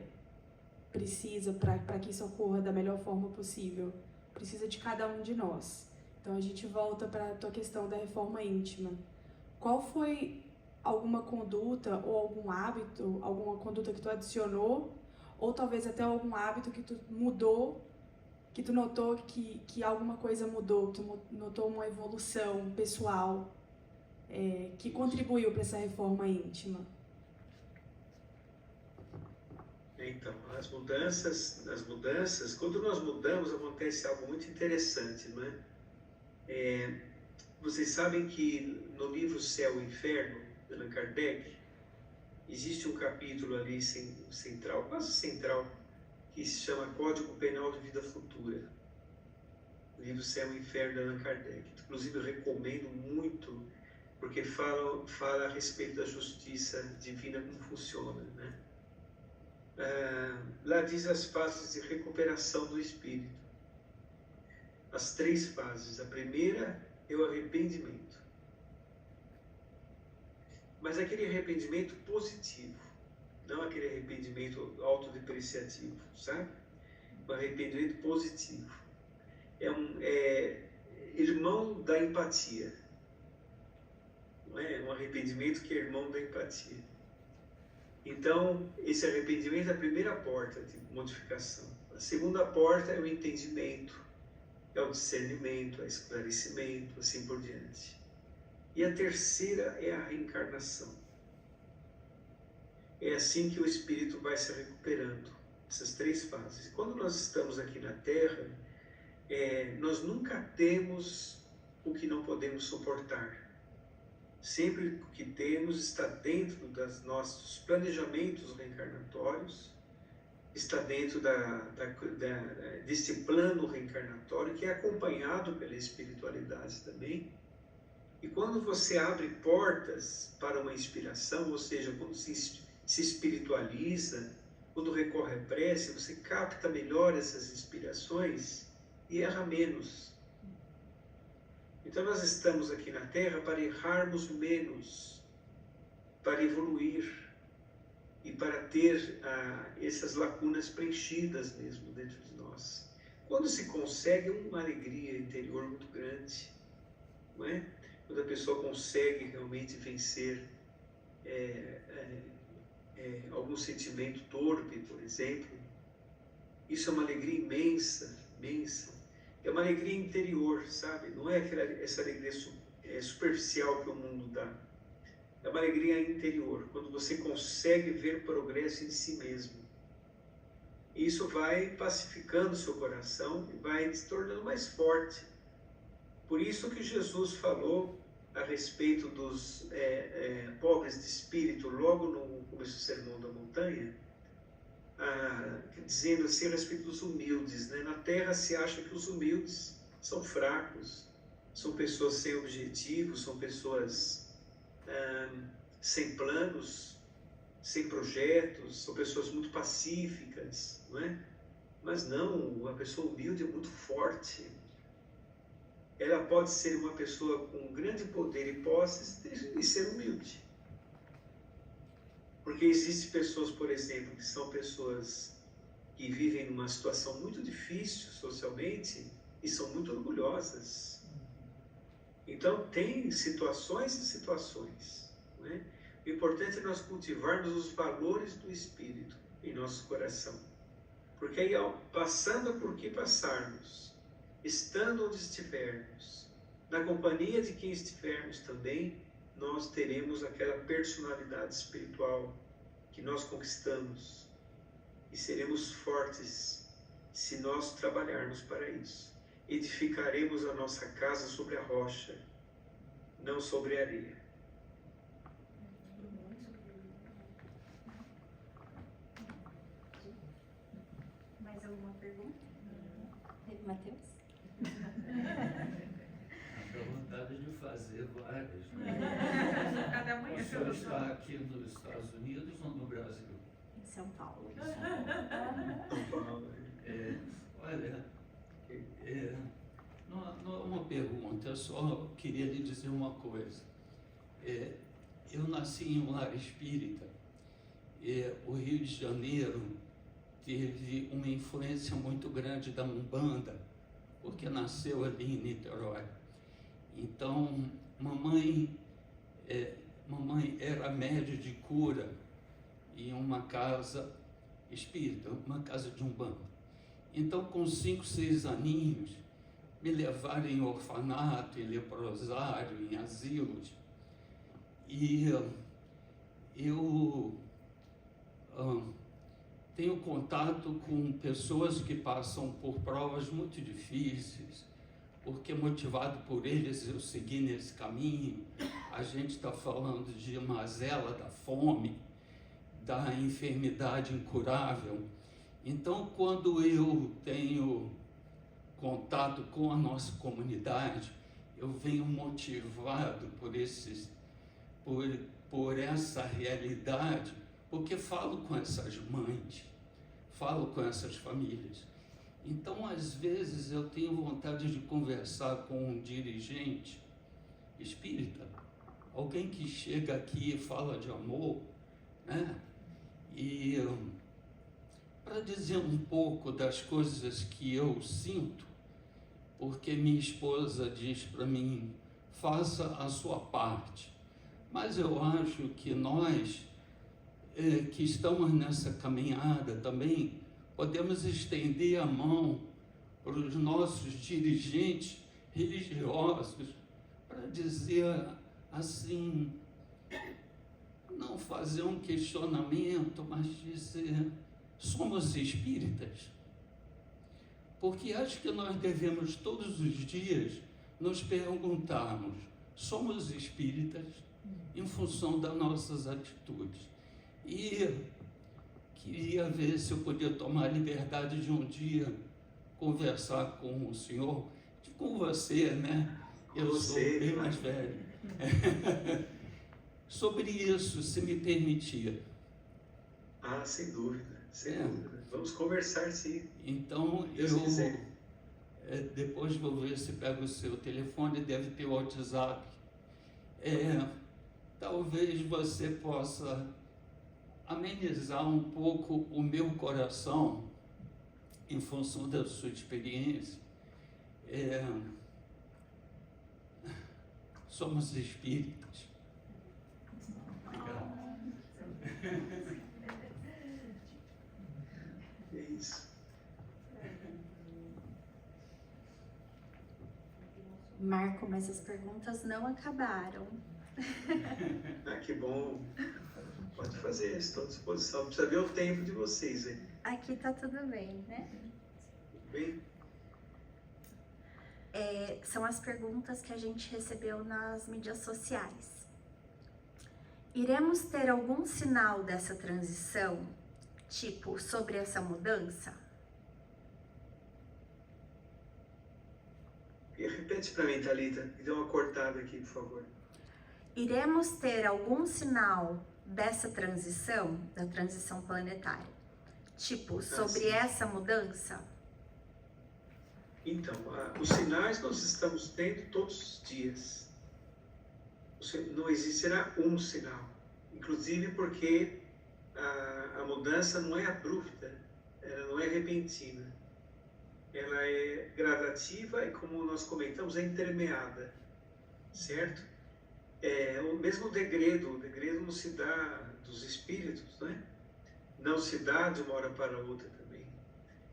precisa, para que isso ocorra da melhor forma possível, precisa de cada um de nós. Então a gente volta para a tua questão da reforma íntima. Qual foi alguma conduta ou algum hábito, alguma conduta que tu adicionou, ou talvez até algum hábito que tu mudou, que tu notou que alguma coisa mudou, que tu notou uma evolução pessoal, que contribuiu para essa reforma íntima? Então, as mudanças, quando nós mudamos, acontece algo muito interessante, não é? Vocês sabem que no livro Céu e Inferno, de Allan Kardec, existe um capítulo ali central, quase central, que se chama Código Penal de Vida Futura. O livro Céu e Inferno, de Allan Kardec. Inclusive, eu recomendo muito, porque fala a respeito da justiça divina, como funciona, né? Lá diz as fases de recuperação do espírito. As 3 fases. A primeira é o arrependimento. Mas aquele arrependimento positivo, não aquele arrependimento autodepreciativo, sabe? O arrependimento positivo. É irmão da empatia. Não é? Um arrependimento que é irmão da empatia. Então, esse arrependimento é a primeira porta de modificação. A segunda porta é o entendimento, é o discernimento, é o esclarecimento, assim por diante. E a terceira é a reencarnação. É assim que o espírito vai se recuperando, essas 3 fases. E quando nós estamos aqui na Terra, nós nunca temos o que não podemos suportar. Sempre o que temos está dentro dos nossos planejamentos reencarnatórios, está dentro desse plano reencarnatório, que é acompanhado pela espiritualidade também. E quando você abre portas para uma inspiração, ou seja, quando se espiritualiza, quando recorre à prece, você capta melhor essas inspirações e erra menos. Então nós estamos aqui na Terra para errarmos menos, para evoluir e para ter essas lacunas preenchidas mesmo dentro de nós. Quando se consegue, uma alegria interior muito grande, não é? Quando a pessoa consegue realmente vencer algum sentimento torpe, por exemplo, isso é uma alegria imensa, imensa. É uma alegria interior, sabe? Não é essa alegria superficial que o mundo dá. É uma alegria interior, quando você consegue ver progresso em si mesmo. Isso vai pacificando o seu coração e vai se tornando mais forte. Por isso que Jesus falou a respeito dos pobres de espírito, logo no começo do Sermão da Montanha, dizendo assim a respeito dos humildes, né? Na Terra se acha que os humildes são fracos, são pessoas sem objetivos, são pessoas sem planos, sem projetos, são pessoas muito pacíficas, não é? Mas não, uma pessoa humilde é muito forte. Ela pode ser uma pessoa com grande poder e posses e ser humilde. Porque existem pessoas, por exemplo, que são pessoas que vivem numa situação muito difícil socialmente e são muito orgulhosas. Então, tem situações e situações, não é? O importante é nós cultivarmos os valores do Espírito em nosso coração. Porque aí, passando por que passarmos, estando onde estivermos, na companhia de quem estivermos também, nós teremos aquela personalidade espiritual que nós conquistamos e seremos fortes se nós trabalharmos para isso. Edificaremos a nossa casa sobre a rocha, não sobre a areia. Mais alguma pergunta? Matheus? Dá vontade de fazer várias, né? Cada manhã O senhor está aqui nos Estados Unidos ou no Brasil? Em São Paulo. São Paulo. Olha, não é uma pergunta, eu só queria lhe dizer uma coisa. Eu nasci em um lar espírita. O Rio de Janeiro teve uma influência muito grande da Umbanda, porque nasceu ali em Niterói. Então, mamãe era média de cura em uma casa espírita, uma casa de Umbanda. Então, com 5, 6 aninhos, me levaram em orfanato, em leprosário, em asilos. E eu tenho contato com pessoas que passam por provas muito difíceis, porque motivado por eles eu segui nesse caminho. A gente está falando de mazela, da fome, da enfermidade incurável. Então, quando eu tenho contato com a nossa comunidade, eu venho motivado por essa realidade, porque falo com essas mães, falo com essas famílias. Então, às vezes, eu tenho vontade de conversar com um dirigente espírita, alguém que chega aqui e fala de amor, né? E para dizer um pouco das coisas que eu sinto, porque minha esposa diz para mim, faça a sua parte. Mas eu acho que nós, que estamos nessa caminhada também, podemos estender a mão para os nossos dirigentes religiosos, para dizer assim, não fazer um questionamento, mas dizer, somos espíritas? Porque acho que nós devemos todos os dias nos perguntarmos, somos espíritas em função das nossas atitudes? E queria ver se eu podia tomar a liberdade de um dia conversar com o senhor, com você, né? Eu sou bem mais velho. Sobre isso, se me permitir. Ah, sem dúvida, sem dúvida. Vamos conversar, sim. Então, depois vou ver se pego o seu telefone, deve ter o WhatsApp. Talvez você possa amenizar um pouco o meu coração em função da sua experiência. Somos espíritas. Obrigado. É isso. Marco, mas as perguntas não acabaram. Ah, que bom. Pode fazer, estou à disposição. Precisa ver o tempo de vocês, hein? Aqui tá tudo bem, né? Bem? São as perguntas que a gente recebeu nas mídias sociais. Iremos ter algum sinal dessa transição, tipo, sobre essa mudança? E repete para mim, Thalita, e dê uma cortada aqui, por favor. Iremos ter algum sinal dessa transição, da transição planetária? Tipo, sobre sim. essa mudança? Então, os sinais nós estamos tendo todos os dias. Não existirá um sinal. Inclusive porque a mudança não é abrupta, ela não é repentina. Ela é gradativa e, como nós comentamos, é intermeada, certo? O mesmo degredo não se dá dos espíritos, né? Não se dá de uma hora para outra também.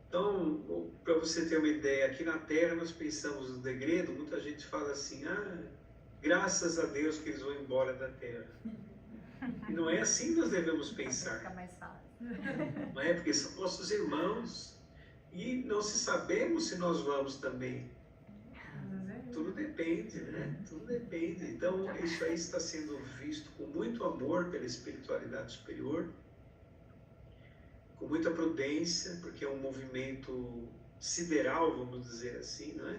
Então, para você ter uma ideia, aqui na Terra nós pensamos no degredo, muita gente fala assim, graças a Deus que eles vão embora da Terra. E não é assim que nós devemos pensar. Fica mais fácil. Não é? Porque são nossos irmãos e não se sabemos se nós vamos também. Tudo depende, né? Tudo depende. Então, isso aí está sendo visto com muito amor pela espiritualidade superior, com muita prudência, porque é um movimento sideral, vamos dizer assim, não é?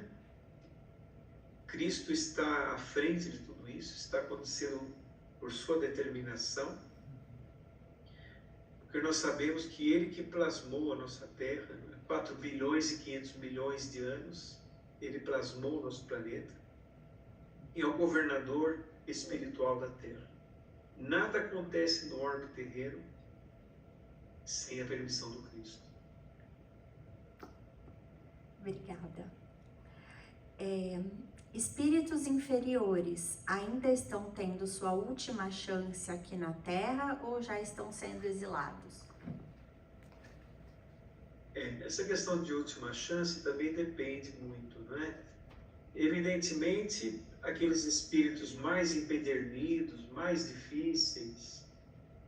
Cristo está à frente de tudo isso, está acontecendo por sua determinação, porque nós sabemos que Ele que plasmou a nossa Terra, 4 bilhões e 500 milhões de anos, Ele plasmou o nosso planeta, e é o governador espiritual da Terra. Nada acontece no orbe terreno sem a permissão do Cristo. Obrigada. Espíritos inferiores ainda estão tendo sua última chance aqui na Terra ou já estão sendo exilados? Essa questão de última chance também depende muito, não é? Evidentemente, aqueles espíritos mais empedernidos, mais difíceis,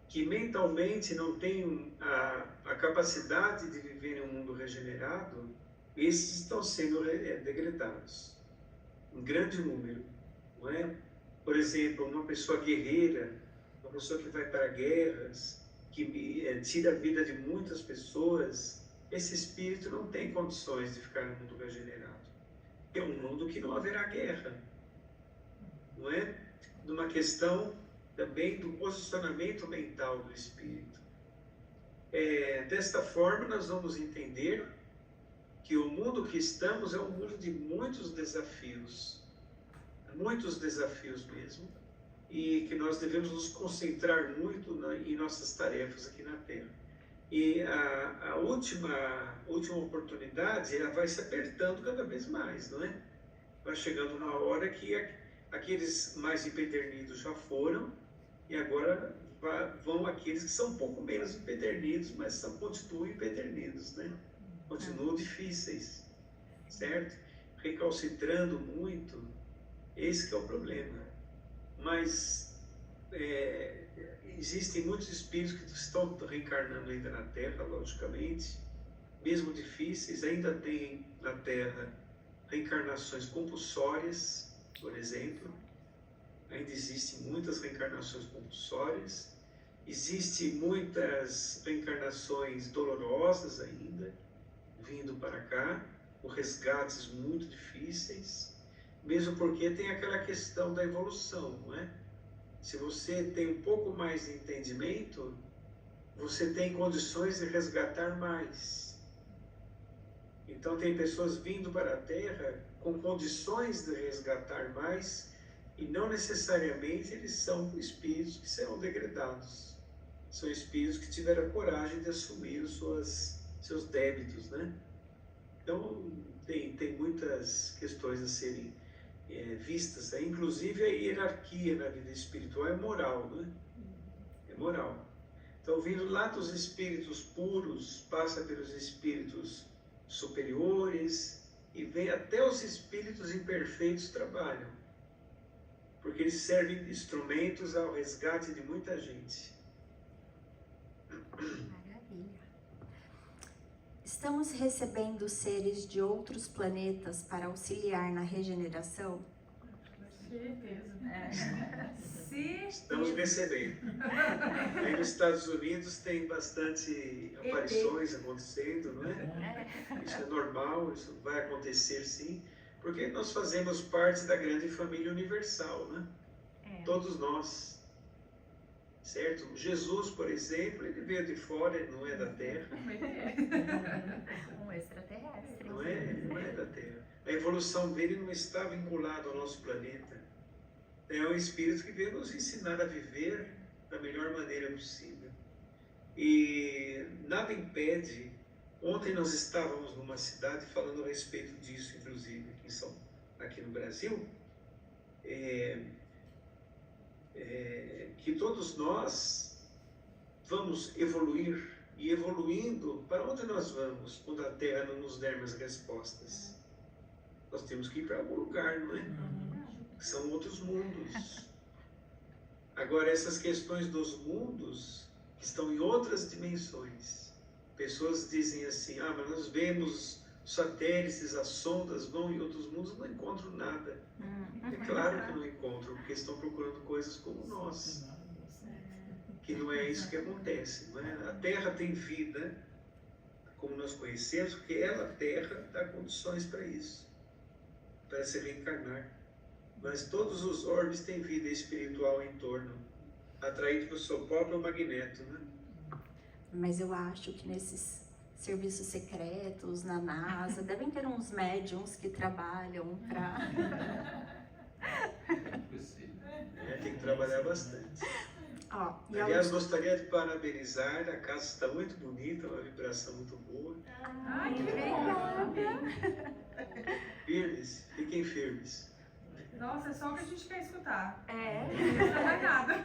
que mentalmente não têm a capacidade de viver em um mundo regenerado, esses estão sendo degradados, em grande número, não é? Por exemplo, uma pessoa guerreira, uma pessoa que vai para guerras, que tira a vida de muitas pessoas, esse espírito não tem condições de ficar no mundo regenerado. É um mundo que não haverá guerra, não é? Numa questão também do posicionamento mental do espírito. Desta forma, nós vamos entender que o mundo que estamos é um mundo de muitos desafios mesmo, e que nós devemos nos concentrar muito em nossas tarefas aqui na Terra. E a última oportunidade, ela vai se apertando cada vez mais, não é? Vai chegando uma hora que aqueles mais empedernidos já foram, e agora vão aqueles que são um pouco menos empedernidos, mas continuam empedernidos, né? Continuam difíceis, certo? Recalcitrando muito, esse que é o problema. Mas existem muitos espíritos que estão reencarnando ainda na Terra, logicamente, mesmo difíceis, ainda tem na Terra reencarnações compulsórias, por exemplo. Ainda existem muitas reencarnações compulsórias, existem muitas reencarnações dolorosas ainda, vindo para cá, com resgates muito difíceis, mesmo porque tem aquela questão da evolução, não é? Se você tem um pouco mais de entendimento, você tem condições de resgatar mais. Então tem pessoas vindo para a Terra com condições de resgatar mais, e não necessariamente eles são espíritos que serão degradados. São espíritos que tiveram a coragem de assumir seus débitos, né? Então tem muitas questões a serem vistas, né? Inclusive a hierarquia na vida espiritual é moral, né? É moral. Então, vindo lá dos espíritos puros, passa pelos espíritos superiores e vem até os espíritos imperfeitos trabalham, porque eles servem de instrumentos ao resgate de muita gente. Maravilha. Estamos recebendo seres de outros planetas para auxiliar na regeneração? Certeza. Estamos recebendo. Aí nos Estados Unidos tem bastante aparições acontecendo, não é? Isso é normal, isso vai acontecer sim, porque nós fazemos parte da grande família universal, né? Todos nós. certo? Jesus, por exemplo, ele veio de fora, ele não é da Terra, Como é que é? Um extraterrestre. não é da Terra. A evolução dele não está vinculada ao nosso planeta. É um espírito que veio nos ensinar a viver da melhor maneira possível. E nada impede. Ontem nós estávamos numa cidade falando a respeito disso, inclusive aqui no Brasil, que todos nós vamos evoluir, e evoluindo, para onde nós vamos quando a Terra não nos der mais respostas? Nós temos que ir para algum lugar, não é? São outros mundos. Agora, essas questões dos mundos que estão em outras dimensões. Pessoas dizem assim, mas nós vemos satélites, as sondas vão em outros mundos, não encontro nada. É claro que não encontram, porque estão procurando coisas como nós. Que não é isso que acontece. Não é? A Terra tem vida, como nós conhecemos, porque ela, a Terra, dá condições para isso, para se reencarnar. Mas todos os orbes têm vida espiritual em torno, atraído pelo seu próprio magneto, né? Mas eu acho que nesses serviços secretos, na NASA, devem ter uns médiums que trabalham para... Tem que trabalhar bastante. Aliás, gostaria de parabenizar, a casa está muito bonita, uma vibração muito boa. Ai, que legal! Firmes, fiquem firmes. Nossa, é só o que a gente quer escutar. não vai nada.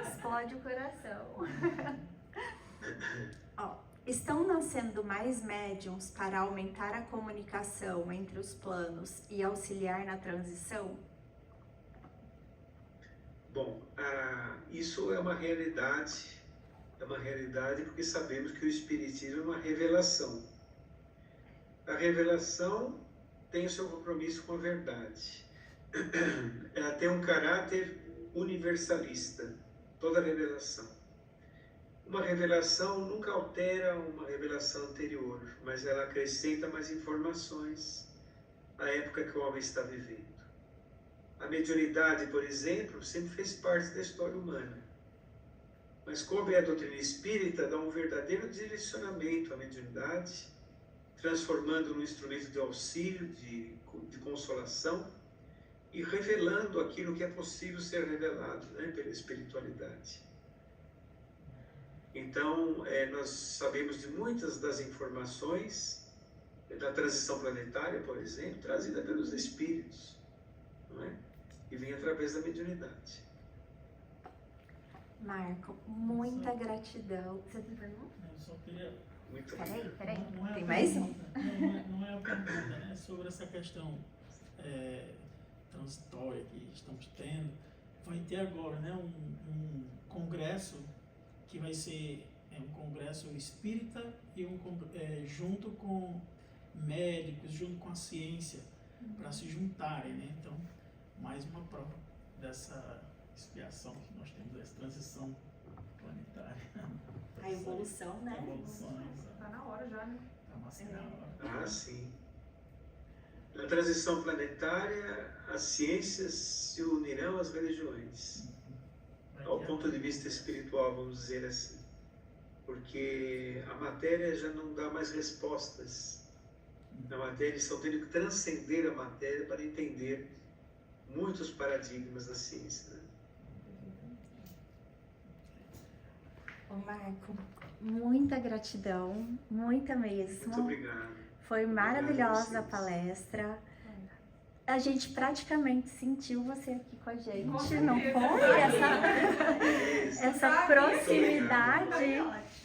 Explode o coração. Estão nascendo mais médiums para aumentar a comunicação entre os planos e auxiliar na transição? Bom, isso é uma realidade porque sabemos que o Espiritismo é uma revelação. A revelação tem o seu compromisso com a verdade. Ela tem um caráter universalista, toda revelação. Uma revelação nunca altera uma revelação anterior, mas ela acrescenta mais informações à época que o homem está vivendo. A mediunidade, por exemplo, sempre fez parte da história humana. Mas coube a doutrina espírita dar um verdadeiro direcionamento à mediunidade, transformando num instrumento de auxílio, de consolação, e revelando aquilo que é possível ser revelado, né, pela espiritualidade. Então, nós sabemos de muitas das informações da transição planetária, por exemplo, trazida pelos espíritos, não é? E vem através da mediunidade. Marco, muita gratidão. Você tem pergunta? Eu só queria... Muito Peraí. Não é Tem a mais um? pergunta, não é a pergunta, né? Sobre essa questão transitória que estamos tendo. Vai ter agora, né, um congresso que vai ser um congresso espírita e junto com médicos, junto com a ciência, para se juntarem, né? Então, mais uma prova dessa expiação que nós temos, dessa transição planetária. A evolução, né? A evolução, Tá na hora já, né? tá mais que na hora. Sim. Na transição planetária, as ciências se unirão às religiões. Ao ponto de vista espiritual, vamos dizer assim. Porque a matéria já não dá mais respostas. A matéria, eles estão tendo que transcender a matéria para entender muitos paradigmas da ciência, né? Ô Marco, muita gratidão, muita mesmo. Muito obrigado. Foi maravilhosa a palestra. A gente praticamente sentiu você aqui com a gente, Com não certeza. foi? Essa proximidade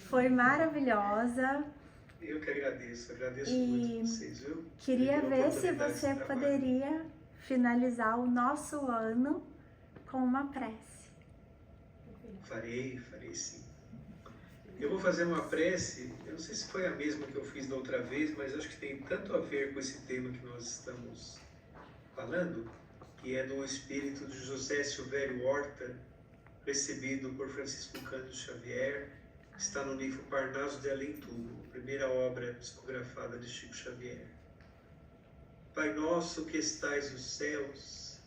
foi maravilhosa. Eu que agradeço E muito vocês, viu? Queria Pela ver se oportunidade você de trabalho. poderia finalizar o nosso ano com uma prece. Farei sim. Eu vou fazer uma prece, eu não sei se foi a mesma que eu fiz da outra vez, mas acho que tem tanto a ver com esse tema que nós estamos falando, que é do espírito de José Silvério Horta, recebido por Francisco Cândido Xavier, que está no livro Parnaso de Além Tudo, a primeira obra psicografada de Chico Xavier. Pai nosso que estais nos céus,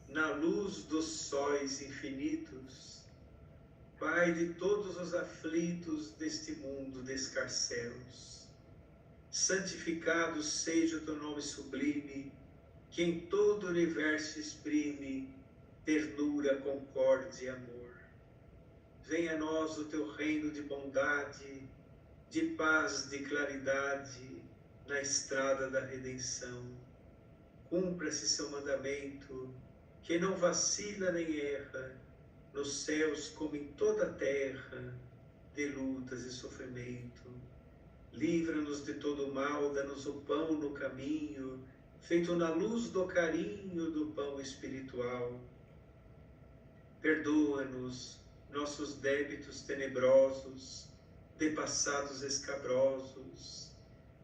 na luz dos sóis infinitos, Pai de todos os aflitos deste mundo de escarcelos, santificado seja o teu nome sublime, que em todo o universo exprime ternura, concórdia e amor. Venha a nós o teu reino de bondade, de paz, de claridade, na estrada da redenção. Cumpra-se seu mandamento, que não vacila nem erra, nos céus como em toda a terra, de lutas e sofrimento. Livra-nos de todo o mal, dá-nos o pão no caminho, feito na luz do carinho do pão espiritual. Perdoa-nos nossos débitos tenebrosos, de passados escabrosos,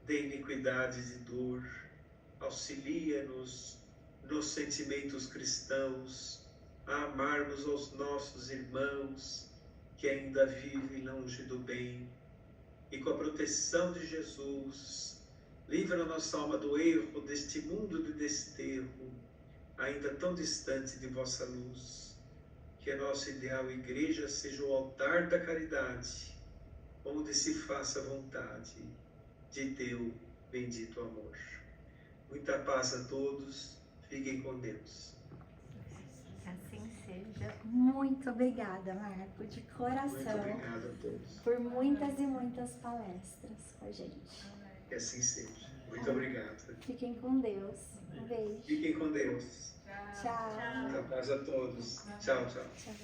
de iniquidades e dor. Auxilia-nos nos sentimentos cristãos, a amarmos aos nossos irmãos que ainda vivem longe do bem. E com a proteção de Jesus, livra a nossa alma do erro deste mundo de desterro, ainda tão distante de vossa luz. Que a nossa ideal igreja seja o altar da caridade, onde se faça a vontade de teu bendito amor. Muita paz a todos, fiquem com Deus. Assim seja. Muito obrigada, Marco, de coração. Muito obrigado a todos. Por muitas e muitas palestras com a gente. Que assim seja. Muito obrigado. Fiquem com Deus. Um beijo. Fiquem com Deus. Tchau. Muita paz a todos. Tchau, tchau. Tchau.